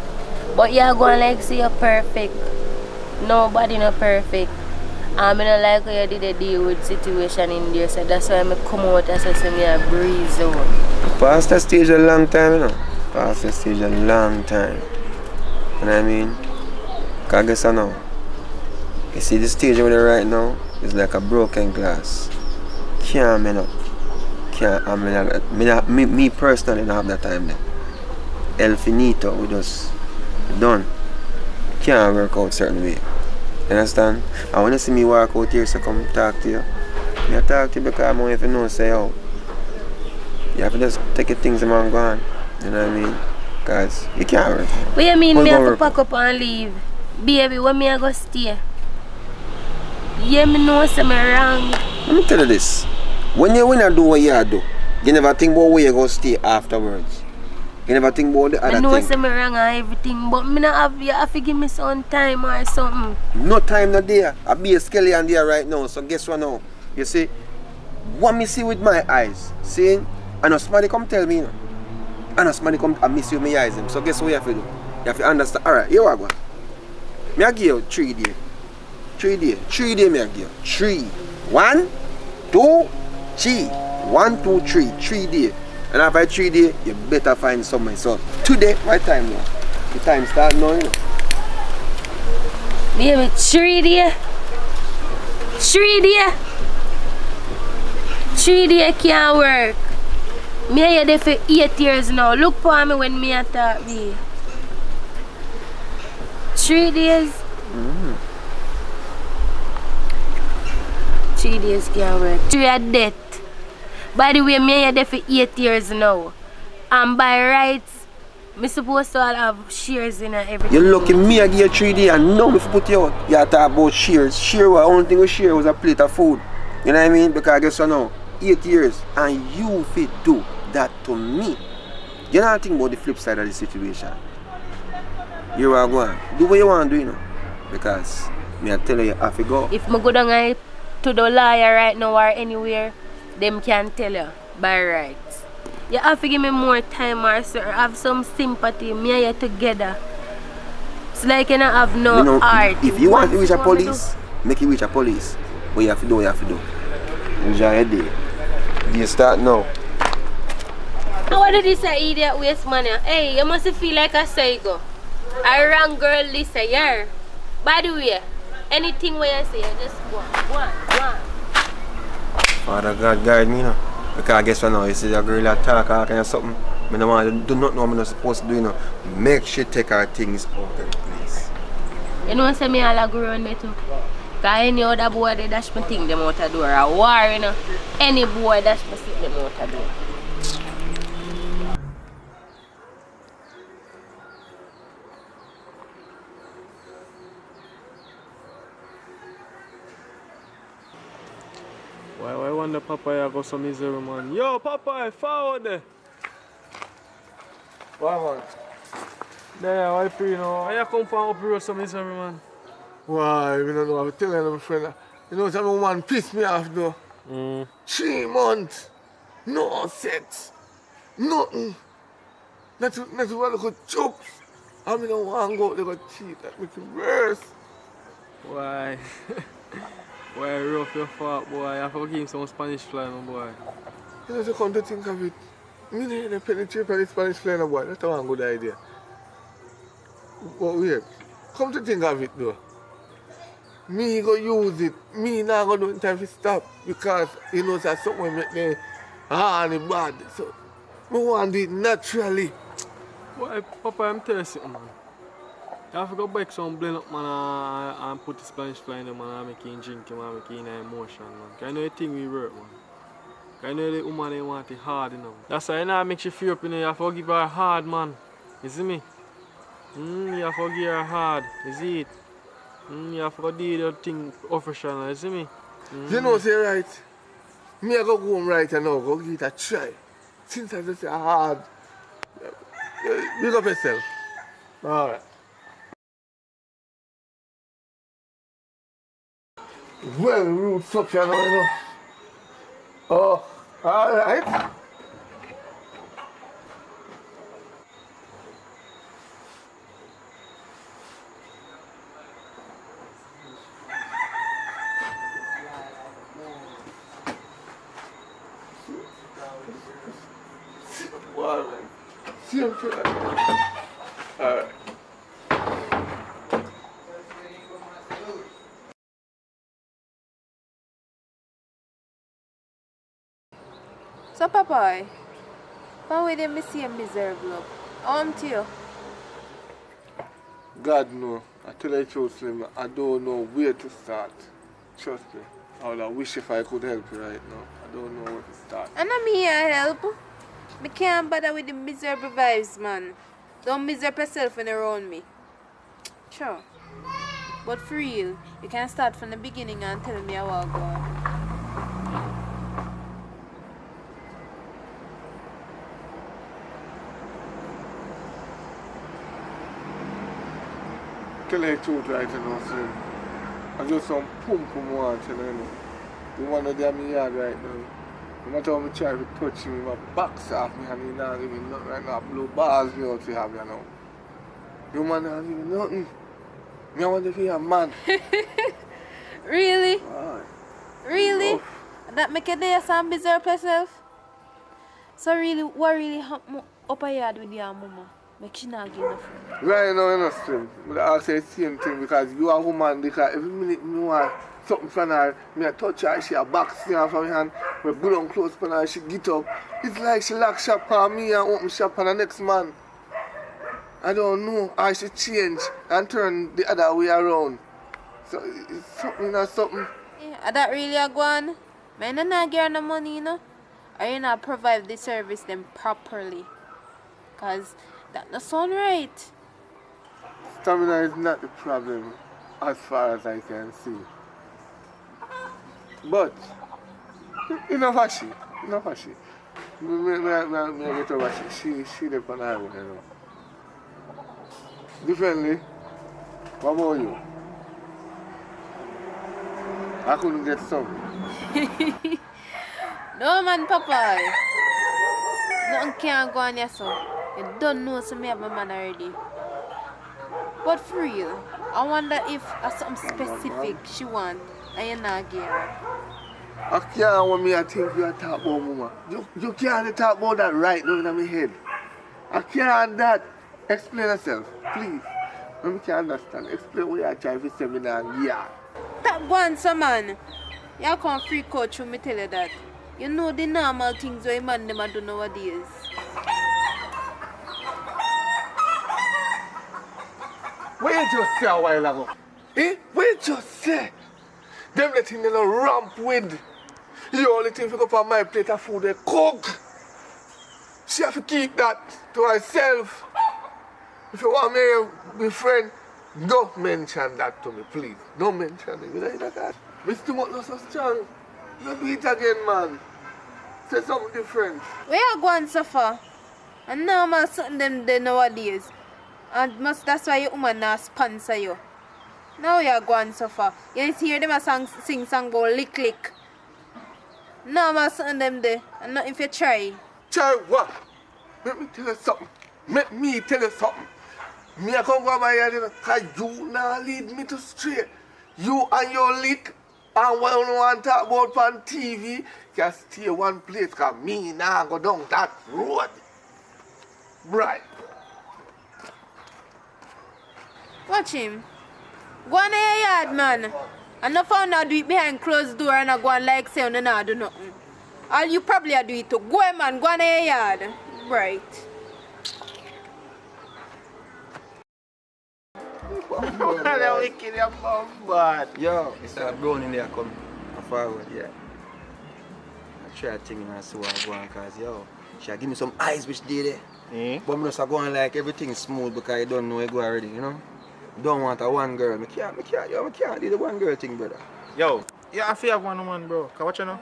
But you're going like say you're perfect. Nobody not perfect. I don't like how you did a deal with situation in there, so that's why I come out and say me a breeze out. Past that stage a long time, you know. Past that stage a long time. You know what I mean? Cause I guess I know. You see the stage over there right now is like a broken glass. Can't mend up. Can't me personally don't have that time there. El finito, we just done. Can't work out certain way. You understand? And when you see me walk out here, so come talk to you. I talk to you because I'm if you know say oh. You have to just take your things and go on. You know what I mean? Because you can't work. What you mean me have to pack up and leave? Baby, when me I go stay? Yeah, me know say me wrong. Let me tell you this. When you do what you do, you never think about where you go stay afterwards. You never think about the other I know thing. say me wrong and everything, but me not have you have to give me some time or something. No time no there. I be a skeleton there right now. So guess what now? You see, what me see with my eyes, seeing, I know somebody come tell me, you know. I know somebody come and miss you with my eyes. So guess what you have to do? You have to understand. Alright, here I go. Me I give you 3 days. 3 days. 3 days me I give you. 3. 1, 2, 3. 1, 2, 3. 3 days. And after 3 days, you better find somebody. So today, my time now. The time start now, you know. Baby, 3 days. 3 days. 3 days can't work. Me here there for 8 years now. Look for me when me attack me. 3 days. 3 days can't work. 3 are dead. By the way, me here there for 8 years now. And by rights, me supposed to all have shares in everything. You're lucky me I give you 3 days and now me put you out. You talk about shares. Share was the only thing we share was a plate of food. You know what I mean? Because I guess you know, 8 years and you fit do that to me. You don't think about the flip side of the situation. You are going. Do what you want to do, you know. Because me I tell you have to go. If me go down to the lawyer right now or anywhere, them can tell you by rights. You have to give me more time or sir, have some sympathy. Me and you together. It's like you don't have no You know, heart. if you want to reach a police, make you reach a police. What you have to do, you have to do. Enjoy your day. You start now. What did this idiot waste money? Hey, you must feel like a psycho. A wrong girl this year. By the way, anything where you say, just go on. Father God guide me, you know. Because I guess right now, you see a girl that talk or kind of something. I don't want to do not know I'm not supposed to do, you know. Make sure take her things out of the place. You know, say me all a go around me too. Because any other boy they dash me thing them out the door. A war, you know. Any boy dash me sit them out the door. Why wonder Papa go so misery, man? Yo, Papa, forward there. Why, man? There, why free, you know? Why you come from up here so misery, man? Why? I don't know. I was telling my friend. You know, some woman pissed me off, though. 3 months. No sex. Nothing. Not what I could choke. I mean, I want to go out there and cheat. That makes it worse. Why? Why rough your fault, boy? I have to give him some Spanish fly, my boy. You know, so come to think of it. Me need to penetrate by the Spanish fly, no boy. That's a good idea. But wait. Come to think of it, though. Me go use it. Me not going to do it in time to stop. Because, you know, that's something make me hard bad. So, I want to do it naturally. Boy, Papa, I'm telling you something, man. You have to go back some blend up, man, and put the Spanish fly in them, man, and make him drink him, and make him in emotion, man. Because I know the thing we work, man. Because I know the woman, they want it hard, you know. That's why, you know, make you feel up, you know, you have to give her hard, man. You see me? You have to give her hard, you see it? You have to do the thing official, you see me? You know, say right. Me I go home right now, go give it a try. Since I just say hard. Big up yourself. Alright. Well, rude structure now, you know. Oh, alright. Alright. So, Papa, how will they see a miserable? To you? God no. I tell you the truth, Slim. I don't know where to start. Trust me. I would wish if I could help you right now. I don't know where to start. And I'm here to help. I can't bother with the miserable vibes, man. Don't miserable yourself when you're around me. Sure. But for real, you can start from the beginning and tell me how I go. Tell you the truth right now, Slim. I just some pum want to tell you. The one of them in yard right now. No matter how I try to touch me, my box off me and he not even nothing right now. Blow balls me out to have you now. You man not even nothing. Me I want to be a man. Really? Right. Really? Oh. That make a day some miserable yourself? So really, what really happened up a yard with your mama? Make she not give enough. Right now, you know, Slim. But I say the same thing because you are a woman because every minute me want something from her, me I touch her, she a box thing from her hand. We put on clothes for her and she get up. It's like she lock shop on me and open shop on the next man. I don't know how she change and turn the other way around. So it's something or something. Yeah, that really a go on? I don't not get no money, you know? Or you not provide the service them properly. Cause that not sound right. Stamina is not the problem as far as I can see. But enough of she. Me get over she live on her own, you know. Differently, what about you? I couldn't get some. No man, Papa. Nothing can go on here, so. You don't know so me have my man already. But for real, I wonder if something specific she want and you not give her. I can't want me I think you are talking about mama. You can't talk about that right now in my head. I can't that. Explain yourself, please. I can't understand. Explain what you are trying to say me now. Yeah. That one, so man. You can't freak out through me tell you that. You know the normal things where man them do nowadays. What you just say a while ago? Eh? What you just say? Them the thing they don't ramp with. The only thing to go up on my plate of food they cook. She have to keep that to herself. If you want me to be friend, don't mention that to me, please. Don't mention it. You know that? Mr. Mutt not so strong. You do it again, man. Say something different. Where you going so far? And normal something them there nowadays. And that's why your woman not sponsor you. Now you're going so far. You hear them sing song go lick lick. Normal something them there. And not if you try. Try what? Let me tell you something. Let me tell you something. Me I come from my head because you now lead me to straight. You and your lick and what you want to talk about on TV can stay one place because me now go down that road. Right. Watch him. Go on in your yard, man. And not found out do it behind closed door and I go on like say you not do nothing. All you probably do it too. Go on, man. Go on in your yard. Right. They're wicked, you're bad. Yo, it's a brown in there come forward, yeah. I try thinking and see what I go on because, yo, she give me some eyes which did it. But I'm just going like everything is smooth because I don't know I go already, you know? Don't want a one girl. I can't do the one girl thing, brother. Yo, yeah, I feel have one woman, bro. Cause what you know?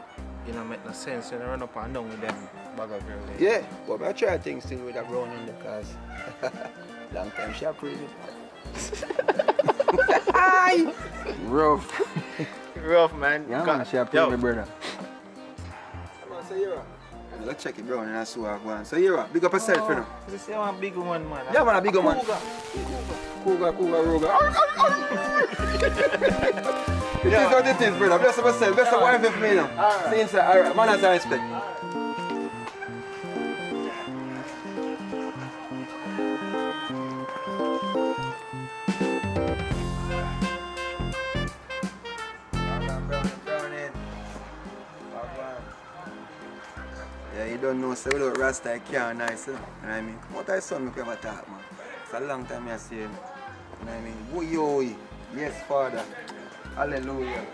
You know, make no sense. You know, run up and down with them bag of girl. Yeah, but I try things still with a brown in there because long time she crazy. Rough. Rough, man. Yeah, man, she approve me, brother. Come on, say you're right. Let's check it, bro, and I see what I want. So you're right. Big up yourself, you know. You say I'm a big one, man. Yeah, man, a big one. Cougar, Roga. It is what it is, brother. Bless up yourself. Bless up wife for me now. Alright. See inside. Alright, man has a respect. Yeah, you don't know, so without Rasta I can't nice, you know what I mean? What I son me ever talk, man. It's a long time I see him. You know what I mean? Woo-yo, yes, Father. Hallelujah.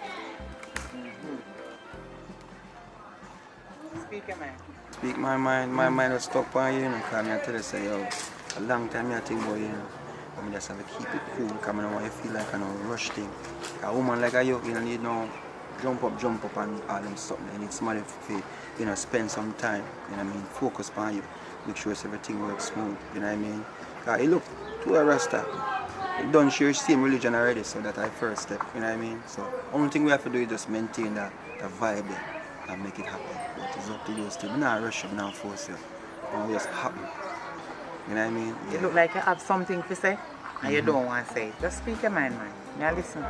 Speak your mind. Speak my mind was stuck on you, you know, because I tell you, say, yo, a long time I think about you, know. I just have to keep it cool, because I don't want you to feel like I don't rush thing. A woman like you don't need no jump up and all them something. You need somebody to, you know, spend some time, you know what I mean, focus on you, make sure everything works smooth, you know what I mean? Because you look, to a Rasta, you don't share the same religion already, so that's our first step, you know what I mean? So, only thing we have to do is just maintain that vibe there and make it happen. But it's up to you still. We're not rushing, we're not forcing you. We're just happy. You know what I mean? Yeah. You look like you have something to say and you don't want to say it. Just speak your mind, man. Now listen.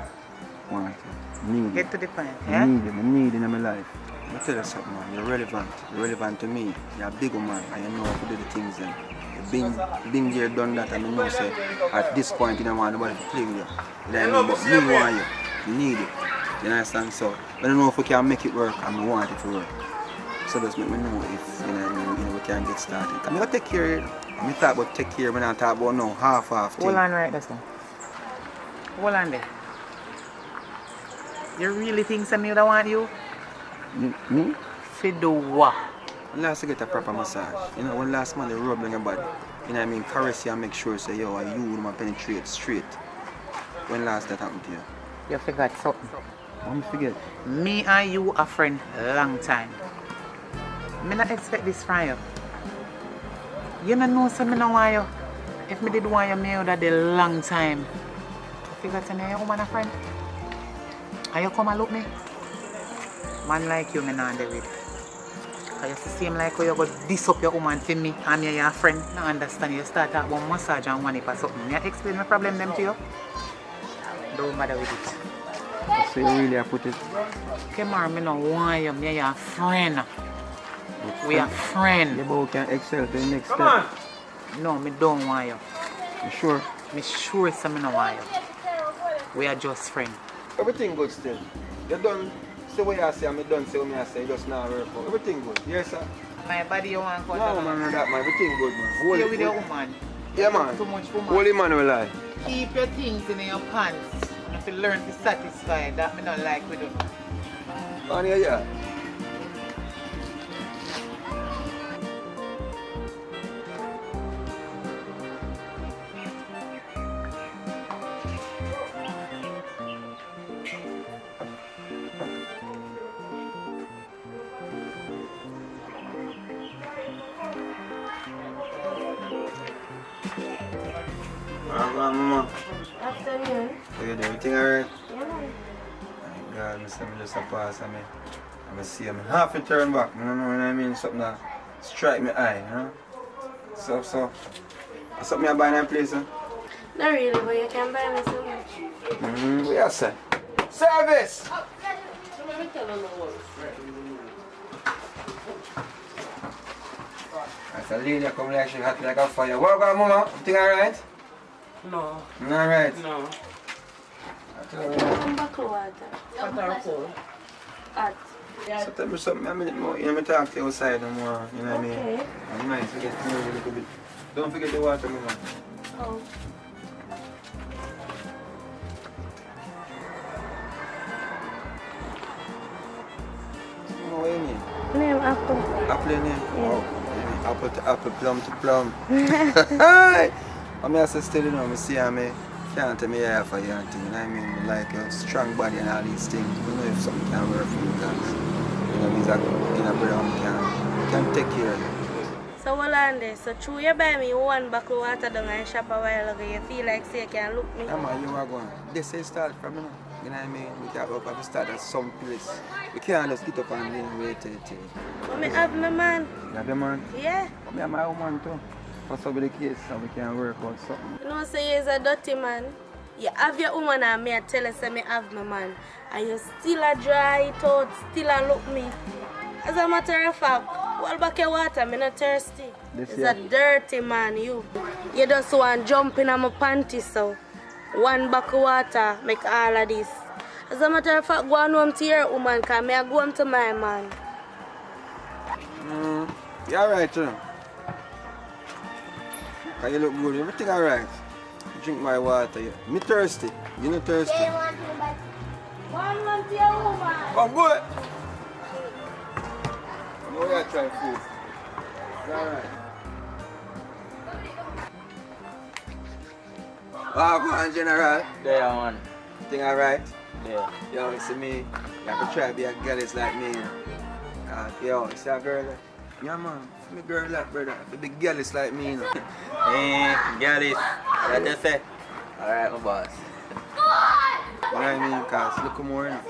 Get to the point, yeah? I need it in my life. I'll tell you something, man. You're relevant. You're relevant to me. You're a big man and you know how to do the things then. You've been there, done that, and you know, say, at this point, you don't want nobody to play with you. You know what I mean? But me want you. You need it. You understand? So, I don't know if we can make it work and we want it to work. So just let me know if you know what I mean, we can get started. I'm gonna take care. I talk about take care, but I talk about no half thing. Hold on right there, son. Hold on there. You really think somebody would want you? Me? Fi do what? Last to get a proper massage. You know, when last man they rub on your body. You know what I mean? Caress you and make sure say, yo, you would penetrate straight. When last that happened to you? You forgot something. I'm forget. Me and you are friends long time. Me not expect this from you. You don't know so me no want you. If me did want you, me would have did long time. You forgot to me, you woman a friend. And you come and look me. Man like you, me not do it. Cause you seem like how you go diss up your woman for me and me your friend. I understand you start talk about massage and one or something. You explain my problem them to you. Don't bother with it. So you really have put it? Come on, me no want you, me your friend. We are friends. You both can excel to the next step. Come on. No, me don't want you. You sure? Me sure so me no want you. We are just friends. Everything good still. You done say what you say and me done say what I say. You just now work out. Everything good. Yes, sir? My body you want to cut no, man, that man. Everything good, man. Stay with your woman. Yeah, man. Too much woman. Holy man will lie. Keep your things in your pants. And if you learn to satisfy, that me not like we do. On your yard. Mama. Afternoon. So you do everything alright? Yeah, man. My God, I see me just a pass and I see him half a turn back, you know what I mean? Something that strike me eye, you know? So, something I buy in that place, huh? Not really, but you can buy me so much. What you say? Service! That's a lady that come like she hot like a fire. What about Mama? Everything alright? No. Alright. No. Come back to water. Hot or cold? Hot. So tell me something a minute more. You know, me talk to you outside no more. You know what I mean? Okay. I'm nice to get to know you a little bit. Don't forget the water, Mama. Oh. What do you mean? Name Apple. Apple in here? Yeah. Oh, apple to apple, plum to plum. Hi! I'm here still, you know, I see how me can't tell me here for you and thing, you know what I mean? Like a strong body and all these things. You know if something can work for you guys. You know, means I can take care of you. So Walande, so true you buy me one bottle of water down and shop a while ago, you feel like say you can look me? Yeah man, you are going. This is start from you know. You know what I mean? We can't have to start at some place. We can't just get up and then wait till it. But me have my man. You have your man? Yeah. Me have my woman too. What's up with the case so we can work out something? You know say you're a dirty man. You have your woman and me I tell you say me have my man. And you still a dry it out, still a look me. As a matter of fact, hold back your water, I'm not thirsty. It's a dirty man, you. You just want to jump in on my panties, so one bucket of water make all of this. As a matter of fact, go on home to your woman, because I go home to my man. You alright, you know? Cause you look good, everything alright. Drink my water, me thirsty. You not thirsty? They want to, but one to your woman. Come good. I'm going to try food. It's alright. Go on, General. There, man. Thing alright? Yeah. Yo, you see me? You have to try to be a girl it's like me. Yo, you see a girl? Yeah, man. Me girl like brother. The big girl is like me, you know. Hey, girl is. What you say? Alright, my boss. You know what I mean? Because look more, you know.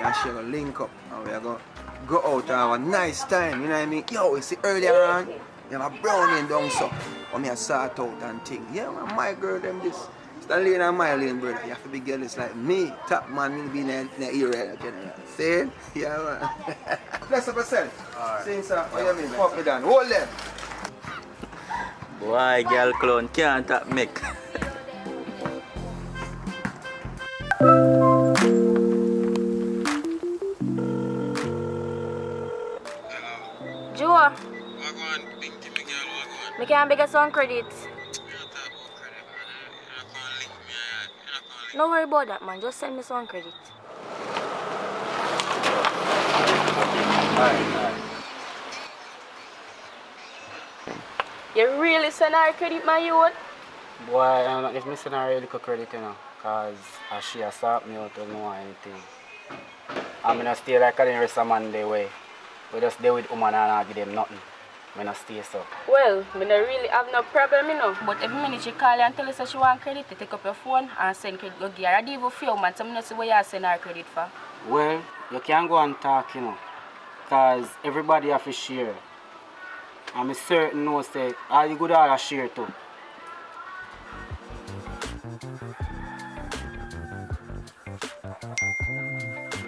And she gonna link up and we are gonna go out and have a nice time, you know what I mean? Yo, you see earlier on, you have a brownie and down so. Or me a sort out and thing. Yeah, man, my girl them this. It's the lane and my lane, brother. You have to be girls like me. Top man will be in the area, general. See it? Yeah, man. Bless up yourself. Alright. See, sir, what you mean? Pop me down. Hold them. Why, girl clown can't tap make. Joe. I can't beg some credit. No worry about that, man. Just send me some credit. Alright. You really send her credit, my youth? Boy, if me send her a little credit, you know, because she has sought me out to know anything. I'm going to stay like the rest of Monday way. We just deal with woman and I give them nothing. I'm going to stay so. Well, I don't really have no problem, you know. But every minute she call you and tell you that she want credit, you take up your phone and send credit. Go give her. I give you a few months, so I don't see what you send her credit for. Well, you can go and talk, you know, because everybody have to share. I'm certain no say all you good all share too.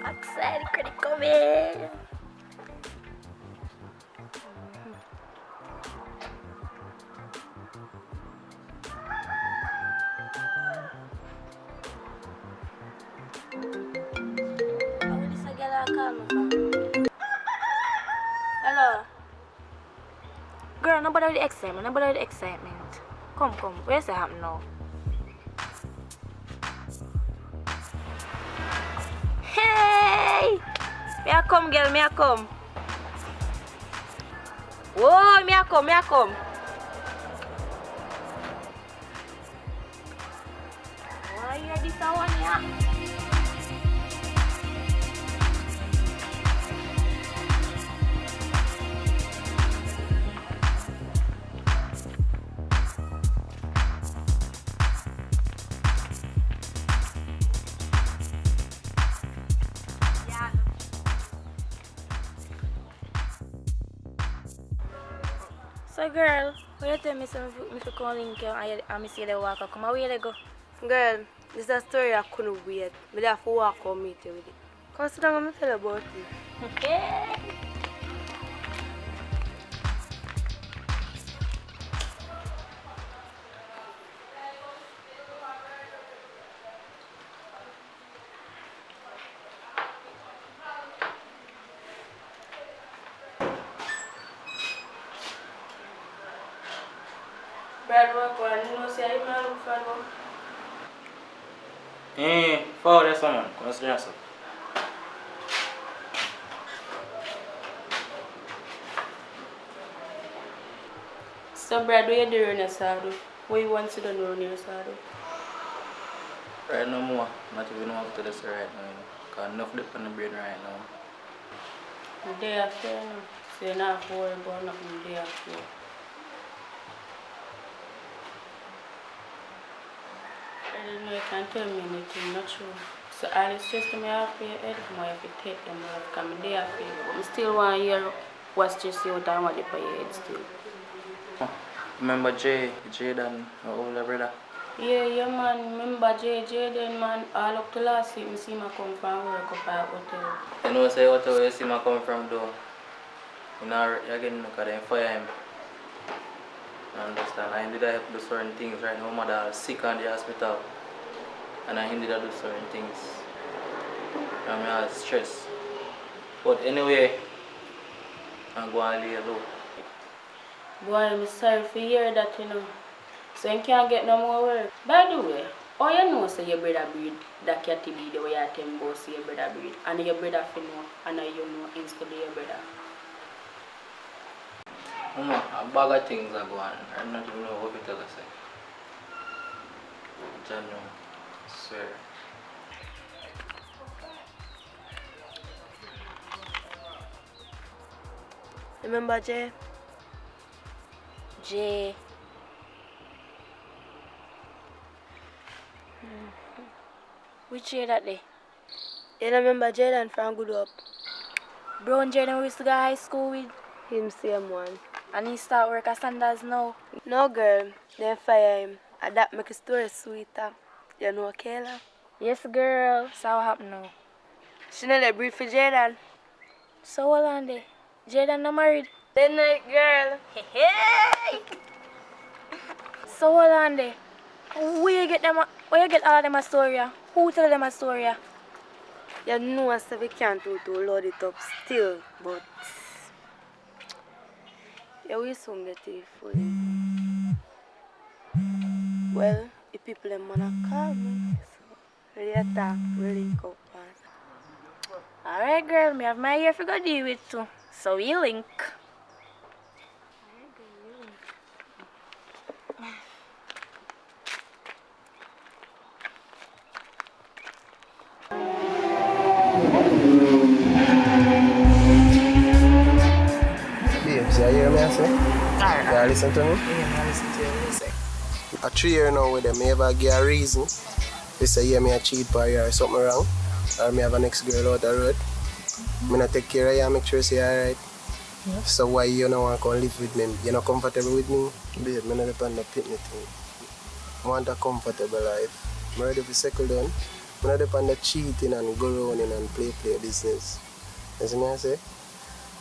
I'm excited, credit coming. Hello. Girl, nobody with the excitement. Come, where's it happen now? Hey! Me a come, girl, me a come. Whoa, me a come. Why you this one here? So girl, where you tell me some if you call in and I see the walk come away they go? Girl, this is a story I couldn't wait. I have to walk out meet you with it. Come sit down and tell you about it. Okay. Brad, what you know, say I'm not looking for Follow that someone. Consider yourself. So Brad, what you doing in your saddle? What you want to do in your saddle? Right no more. Not even know what to do right now, you know. Because enough dip on the brain right now. The day after, you know. So you're not worried about nothing the day after. I don't know, you can't tell me anything, not true. So all it's just me off your head, more if you take them off, because I'm there for you. But I still want to hear what's just you and what they put your head still. Remember Jaden, our older brother? Yeah, man. Remember Jaden, man. All up to last week, I see him come from work up at hotel. You know, say hotel you see him come from though. You know, again, look at them fire him. I understand. I did help do certain things right now. My mother is sick in the hospital. And I did do certain things. And I have stress. But anyway, I'm going to lay low. Boy, I'm sorry for hear that, you know. So you can't get no more work. By the way, oh you know say your brother breed that cat be the way you tell me about say your brother breed. And your brother fi know and you know instead of your brother. Mama, a bag of things are going on. I don't even know what to tell us. John, no. Swear. Remember Jay? Jay. Which Jay that day? You remember Jaden from Good Up? Brown Jaden we used to go to high school with? Him same one. And he start work at Sanders now? No girl, they fire him. And that make the story sweeter. You know Kayla? Yes girl. So what happened now? She know they breed for Jaden. So hold on there. Jaden not married? Then night girl. Hey! So hold on there. Where you get all them a story? Who tell them a story? You know I say we can't do to load it up still, but Yeah, we soon get it fully. Well, if people them wanna call me, so really attack, really go on. Alright, girl, me have my ear for go deal with too. So we link. Babes, you hear me I say? Alright. You listen to me? Yeah, I listen to you. What you say? A 3 year now with them, me ever give a reason. They say, yeah, me a cheat for you or something wrong. Or me have an ex girl out the road. Me not take care of you and make sure you alright. Yeah. So why you don't want to come live with me? You not comfortable with me? Babe, me not depend on the pitney thing. I want a comfortable life. I'm ready to settle down. I not depend on the cheating and go around and play business. You see me I say?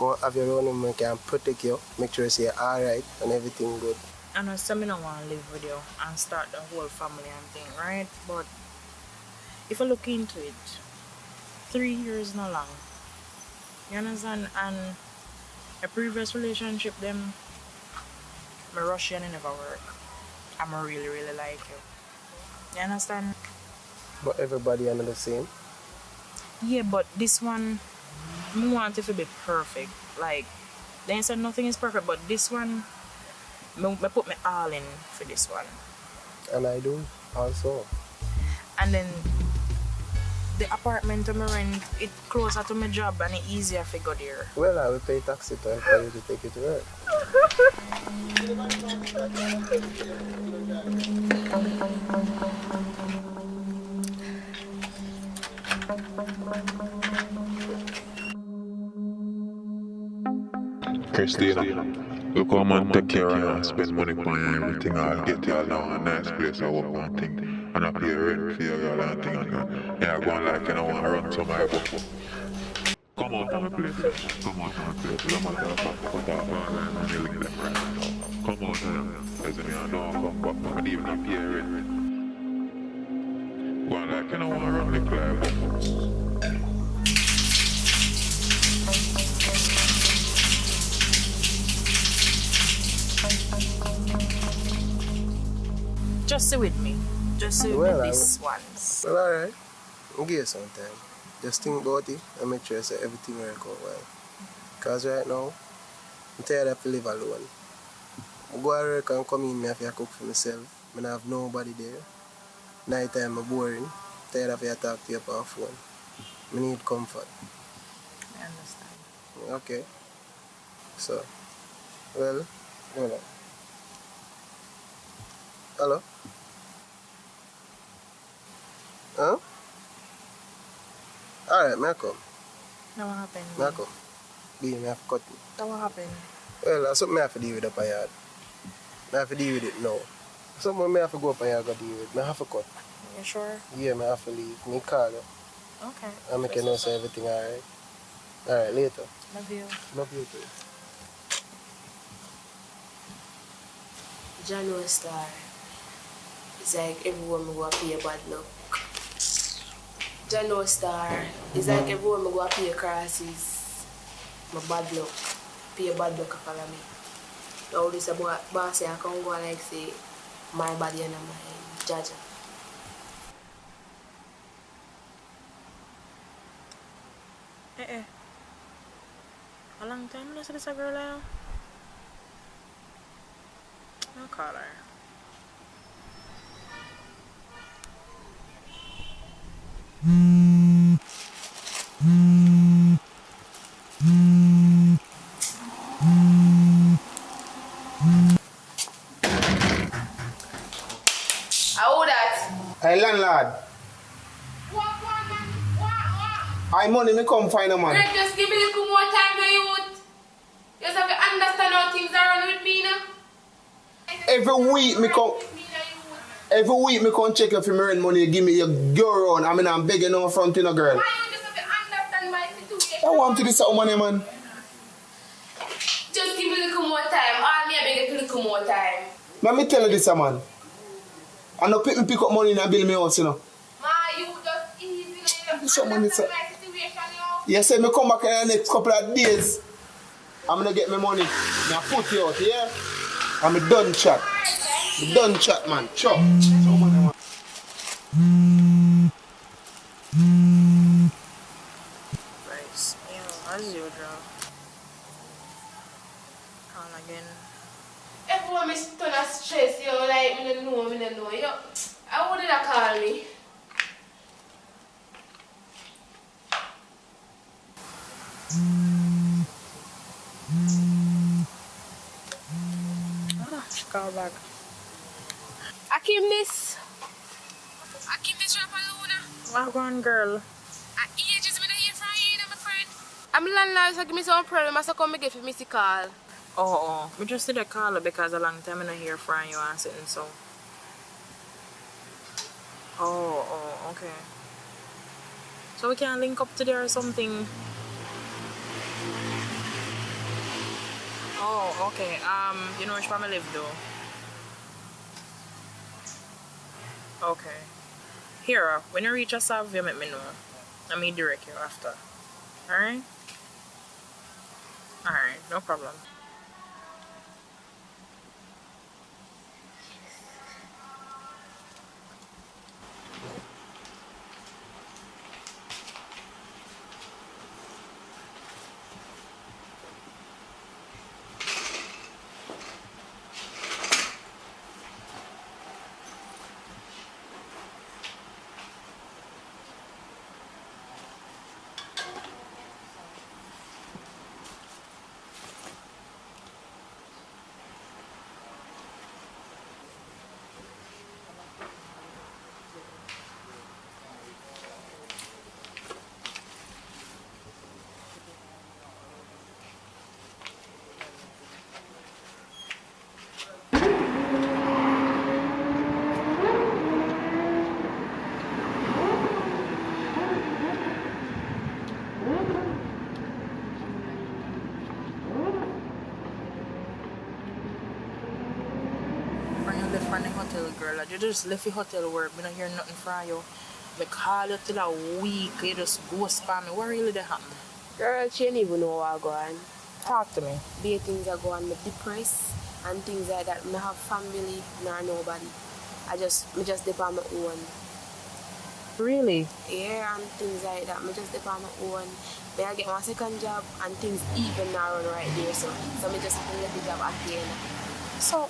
I have your own and can protect you, make sure you're alright and everything good. And I say I don't want to live with you and start the whole family and thing, right? But if I look into it, 3 years not long. You understand? And a previous relationship, them, my Russian it never work. And I really, really like you. You understand? But everybody are not the same. Yeah, but this one, I want it to be perfect. Like, they said nothing is perfect, but this one, I put my all in for this one. And I do also. And then the apartment I'm rent, it closer to my job and it's easier to go there. Well, I will pay taxi time for you to take you to work. Christina, look how man take care of you and spend money on you, everything. I'll get you along a nice place, I work one thing, and I pay rent for your girl and thing. And yeah, go on like you know, want to run some my book. Come out of my place. Come out of my place. I'm out of the fact put off all line and you link them right now. Come out of them. As in, I don't come back. I even have pay rent. Go on like you know, want to run the club. Just sit with me. Just sit with me this once. Well, alright. I'll give you some time. Just think about it and make sure you say everything work out well. Because right now, I'm tired of to live alone. I go to work and come in, I have to cook for myself. I don't have nobody there. Night time, I'm boring. I'm tired of to talk to you on phone. I need comfort. I understand. Okay. So, well, hold on. Hello? Huh? Alright, may I come? That what happened? May I come? Be, may I have to cut me. That what happened? Well, that's something I have to deal with up a yard. I have to deal with it now. Something I have to go up a yard and deal with. I have to cut. You sure? Yeah, I have to leave. Me call you. Okay. And make you know say everything alright. Alright, later. Love you. Love you too. January Star. It's like everyone me go pay bad luck. January Star. It's like everyone me go pay crosses. My bad luck. Pay bad luck follow me. Now this a boss I can go like say my body and my judge. A long time I see this girl now. I'll call her. How that? Hey, landlord. I money me come find a man. Greg, just give me a little more time now, youth. You just have to understand how things are run with me now. Every week me come check if you earn money, give me your girl on. I mean I'm begging on front in a girl. Why you just have to understand my situation? I want to do something money, man. Just give me a little more time. All me I beg you a little more time. Let me tell you this, man. I no pick up money and build me house, you know. Ma, you just easy. Some money, sir. My situation, you know. You say me come back in the next couple of days. I'm gonna get my money. Now put you out, yeah? I'm a done chat. I'm done chat, man. Chop. Nice. Yeah, as usual. Call again. Everyone me turn a stress, yo, like, me no know, yo. How would they call me? Call back. Akim this. Akim this drop alone. Well, go on, girl. At ages me not hear from you, my friend. I'm landlord, so give me some problem, I so come get for me to call. Oh. We just did a call because a long time I don't hear from you and sitting so. Oh, okay. So we can link up today or something. Oh, okay. You know which part I live though? Okay. Here, when you reach a serve, you let me know. Let me direct you after. Alright? Alright, no problem. From the hotel, girl. You just left the hotel work. I don't hear nothing from you. I call you till a week. You just ghost spam me. What really did happen? Girl, she didn't even know what go on. Talk to me. The things are going, me depressed and things like that. Me have family, nor nobody. Me just dip on my own. Really? Yeah, and things like that. Me just dip on my own. Then I get my second job and things even now run right there. So me just have to let the job again. So,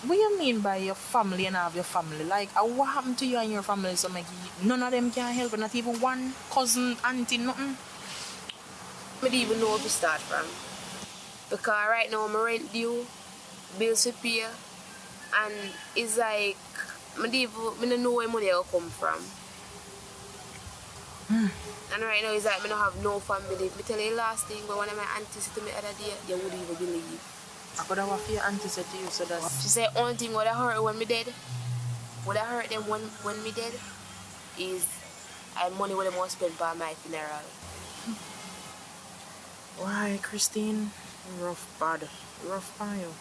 what you mean by your family and have your family? Like, what happened to you and your family? So, like, none of them can help, not even one cousin, auntie, nothing? I don't even know where to start from. Because right now, my rent due, bills to pay, and it's like, I don't know where money will come from. And right now, it's like, I don't have no family. I tell you the last thing, but one of my aunties said to me the other day, you wouldn't even believe. I could have what your auntie said to you, so that... She said, only thing would have hurt when me dead, would have hurt them when me dead, is money what they must spend for my funeral. Why, Christine? Rough for you.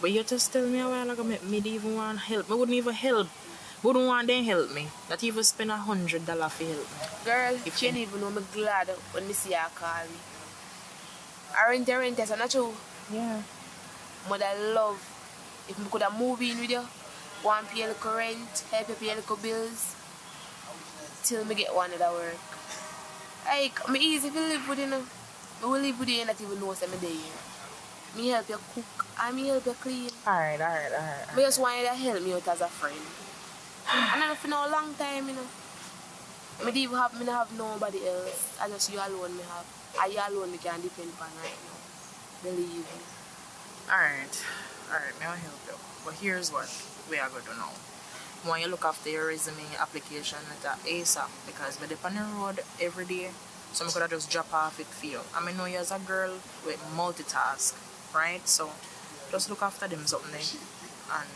But you just tell me a while ago, me didn't even want help. Me wouldn't even help. Wouldn't want them help me. Not even spend $100 for help me. Girl, if you didn't even know, me glad when me see her call me. I rent, so not true. Yeah. Mother love if we could have moved in with you, go and pay a little rent, help you pay a little bills, till me get one other work. Like, me easy to live with you, know. I will live with you and not even know I'm there. Me help you cook and me help you clean. Alright. I just want you to help me out as a friend. And I for a long time, you know. Me don't have nobody else. I just you alone me have. And you alone me can depend on right now. Believe me. Alright, may I help you? But here's what we are going to do now. I want you look after your resume application at ASAP because we're on the road every day. So I could have just drop off it for you. I know you as a girl with multitask, right? So just look after them something and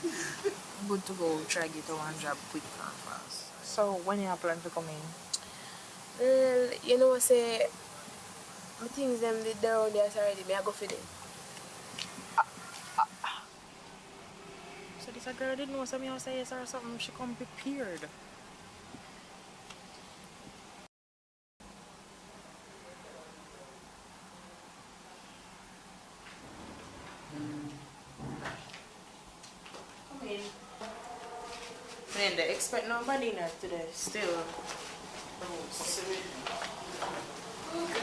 good to go try to get to one job quick and fast. So when you plan to come in? Well, you know what say my things them they're around there already, may I go for them. So this a girl didn't know something else say yes or something, she come prepared. ain't they expect nobody in there today. Still. Oh God.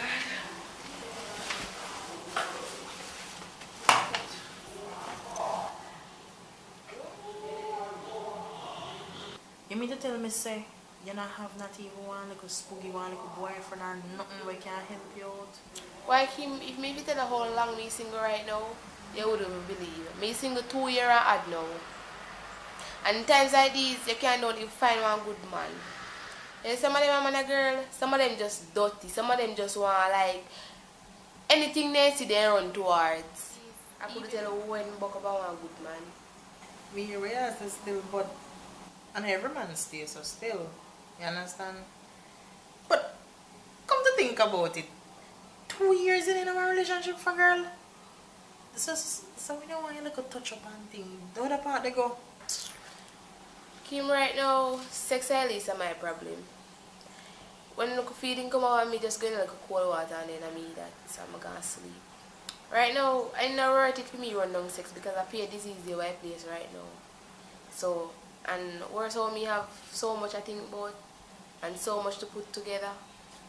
You mean to tell me, say, you not have not even one little spooky, one little boyfriend or nothing we can help you out? Why, Kim, if me tell you how long me single right now, you wouldn't believe. Me single 2 years and odd now. And times like these, you can't only find one good man. And some of them are man a girl, some of them just dirty, some of them just want like anything they see they run towards. I could tell you when buck about one good man. We hear we are still, but and every man stays so still. You understand? But come to think about it, 2 years in our relationship for girl. So we don't want you to touch up on things. The other part they go. Kim, right now, sexually is my problem. When the feeling come out, me just going to like cold water and then I mean that, so I'm gonna sleep. Right now, I not worth it for me run down sex because I pay this is the right place right now. So, and worse how me have so much I think about and so much to put together,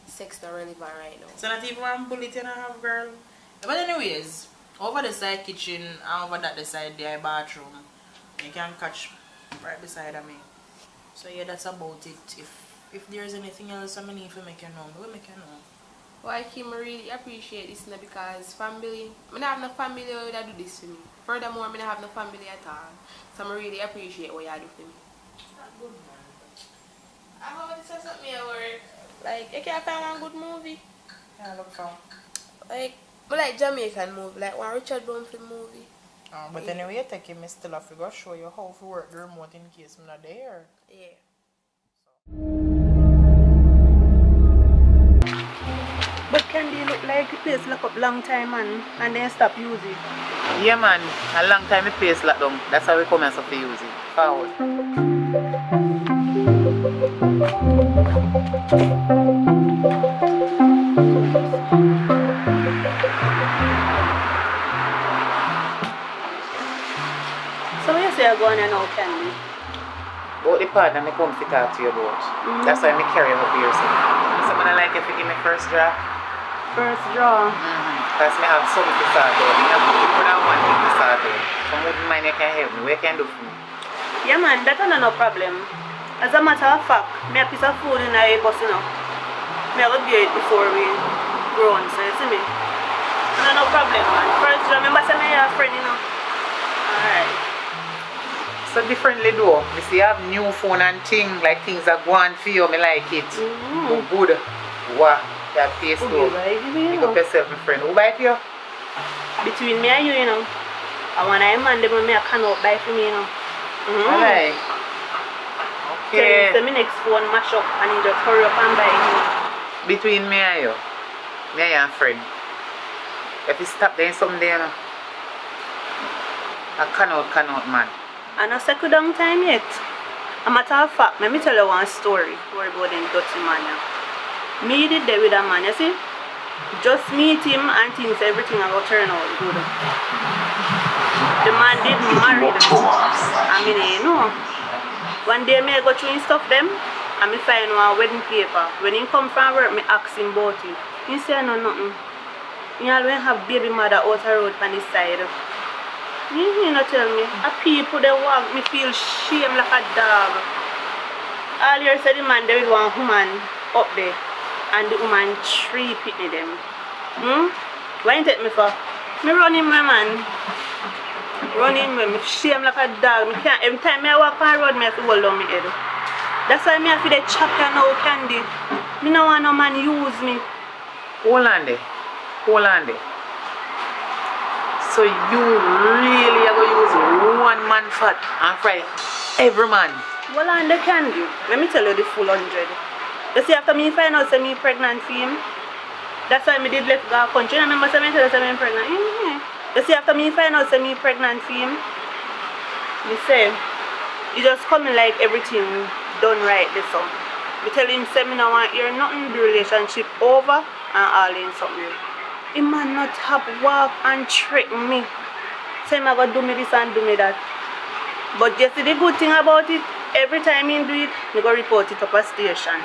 sex not relevant right now. So not even one bullet in a half, girl. But anyways, over the side kitchen and over that the side there bathroom, you can catch right beside of me. So yeah, that's about it. If there's anything else I need to make you know, I will make you know. Well, Kim, I really appreciate this now because family, I don't have no family that do this for me. Furthermore, I don't have no family at all. So I really appreciate what you do for me. Good man. I hope this is something at work. Like, you can't find one good movie. Yeah, look for. Like, I like Jamaican movie, like one Richard Bromfield movie. But anyway, you take him still have to go show you how to work the remote in case I'm not there. Yeah. But Candy look like the place lock up long time, man, and then stop using. Yeah, man. A long time the place locked down. That's how we come and stop to use it. Forward. So what you say you're going on now, Candy? About the partner I come to talk to you about. That's why I carry up here. So I like if you give me first draw. First draw? Because I have something to start out. I have more than one thing to start out. So I wouldn't mind you can help me. What you can do for me? Yeah, man, that's no problem. As a matter of fact, I have a piece of food in the bus, you know. I have to get it before we grow on, so you see me? No problem, man. First draw, remember I have a friend, you know. Alright. So differently though. You see, I have new phone and things, like things that go on for you, I like it. Good. Wow. That taste though. Pick up yourself, my friend. Who buy for you? Between me and you, you know. I want a man, them I cannot buy for me, you know. Alright. Okay. So my next phone mash up and you just hurry up and buy it. Between me and you, me and your friend. If you stop doing something there, you know. I cannot, man. And I second down time yet. A matter of fact, let me tell you one story. Worry about them dirty man. Me did there with a man, you see? Just meet him and things, everything will turn out good. The man did marry them. I mean, you know. One day I go through his stuff them and I find one wedding paper. When he come from work, I ask him about it. He said no nothing. He always have baby mother out the road on this side. You know tell me. A people they walk me feel shame like a dog. Earlier said the man there is one woman up there. And the woman 3 pitney them. Why you take me for? Me run him my man. Run him me shame like a dog. Me can't, every time I walk on the road, me have to hold on my head. That's why me have to chop you now, Candy. Me no want no man use me. Hold on there. So you really are going to use one man fat and fry every man? Well, on the Candy. Let me tell you the full 100. You see, after me find out I'm pregnant for him, that's why I did let go of country. I remember I tell you I'm pregnant. You see, after me find out I'm pregnant for him, me say, he just coming like everything done right this song. Me tell him, say me no want hear nothing, the relationship over and all in something. He man not have walk and trick me. Say me go do me this and do me that. But you see the good thing about it, every time he do it, me go report it up a station.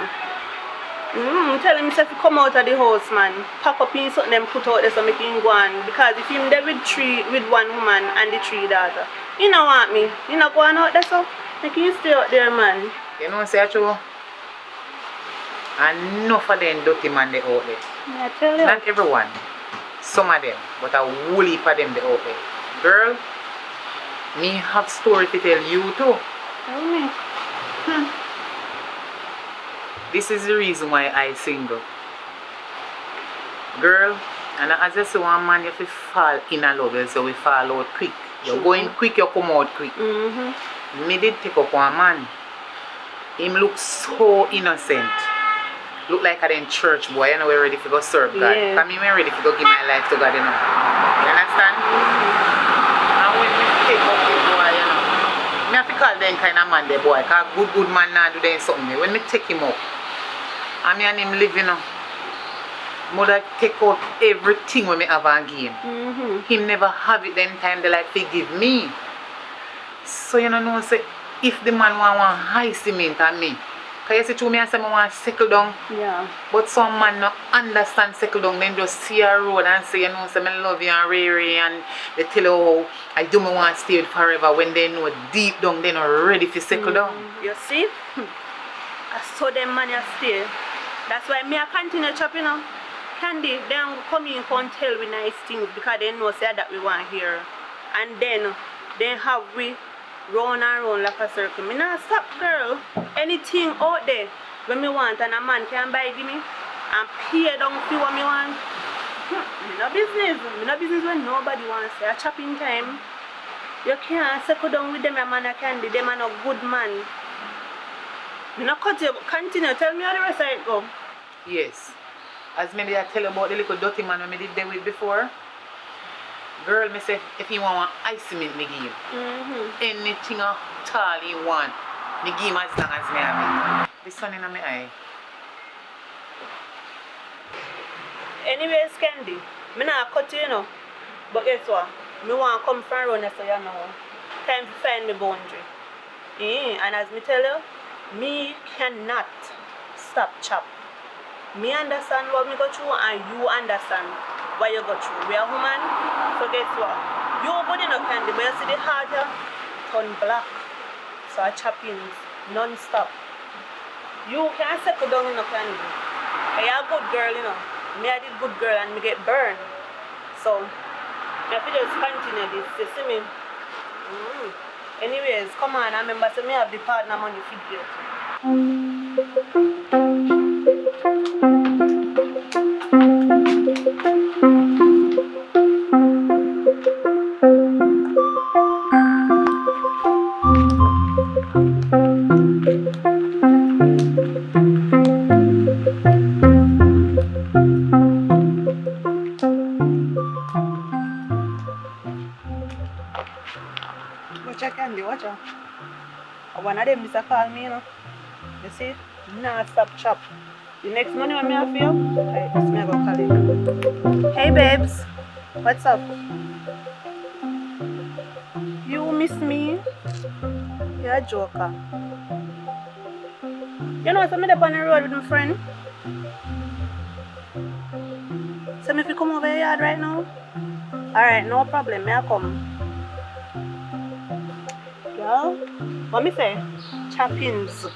Tell him if he come out of the house, man, pack up in something them put out there so make him go on. Because if him there with one woman and the 3 daughters, he don't want me. He not going out there so make him stay out there, man. You know say true? And enough of them dirty man they out there. I tell you. Not everyone. Some of them, but a whole heap of them they out there. Girl, me have story to tell you too. Tell me. This is the reason why I single. Girl, and as I say one man you have to fall in a love, so we fall out quick. You're going quick, you come out quick. Me did take up one man. Him look so innocent. Look like I in church boy, you know we're ready to go serve God. Yeah. I mean we're ready to go give my life to God, you know. You understand? And when we take up the boy, you know, me have to call them kind of man the boy, because good man now do them something. When me take him up, and me and him live, you know, mother take out everything when me have and give him. Him never have it then time they like to give me. So you know say if the man want one high cement on me, because you see to me I say I want to settle down. Yeah. But some man not understand settle down, then just see a road and say, you know, say I love you and Ray and they tell you how I do me want to stay with forever when they know deep down they not ready to settle down. You see? I saw them man you stay. That's why me I continue chopping now. Candy, they come in and tell we nice things because they know say that we want here. And then they have we round and round like a circle. Me not stop, girl. Anything out there when me want and a man can buy give me and pay down for what me want. Me no business. Me no business when nobody wants say a chopping time. You can't settle down with them a man a candy. Them are no good man. Me no cut you. Continue. Tell me how the rest of it go. Yes. As me did I tell you about the little dirty man when me did there with before. Girl, me say if he want ice cement, me give him. Anything at all he want, me give him as long as me have it. The sun in my eye. Anyways, Candy, me not cut you, you know. But guess what? Me want to come from around so you know. Time to find me boundary. And as me tell you, me cannot stop chop. Me understand what me go through and you understand what you go through. We are human, so guess what? You body no candy, but you see the heart here turn black. So I chop in non-stop. You can't settle down in no candy. But you're a good girl, you know. Me I did good girl and me get burned. So I have to just continue this, you see me? Anyways, come on, I remember so me have the partner money figure. Watch out, Candy, watch out. One of them is a call me, you know. You see? Nah, stop chop. The next money when me have for you, I just me go call him. Hey babes, what's up? You miss me? You're a joker. You know, so me up on the road with my friend. So me if you come over your yard right now? Alright, no problem, me I come. Girl, what me say? Choppings.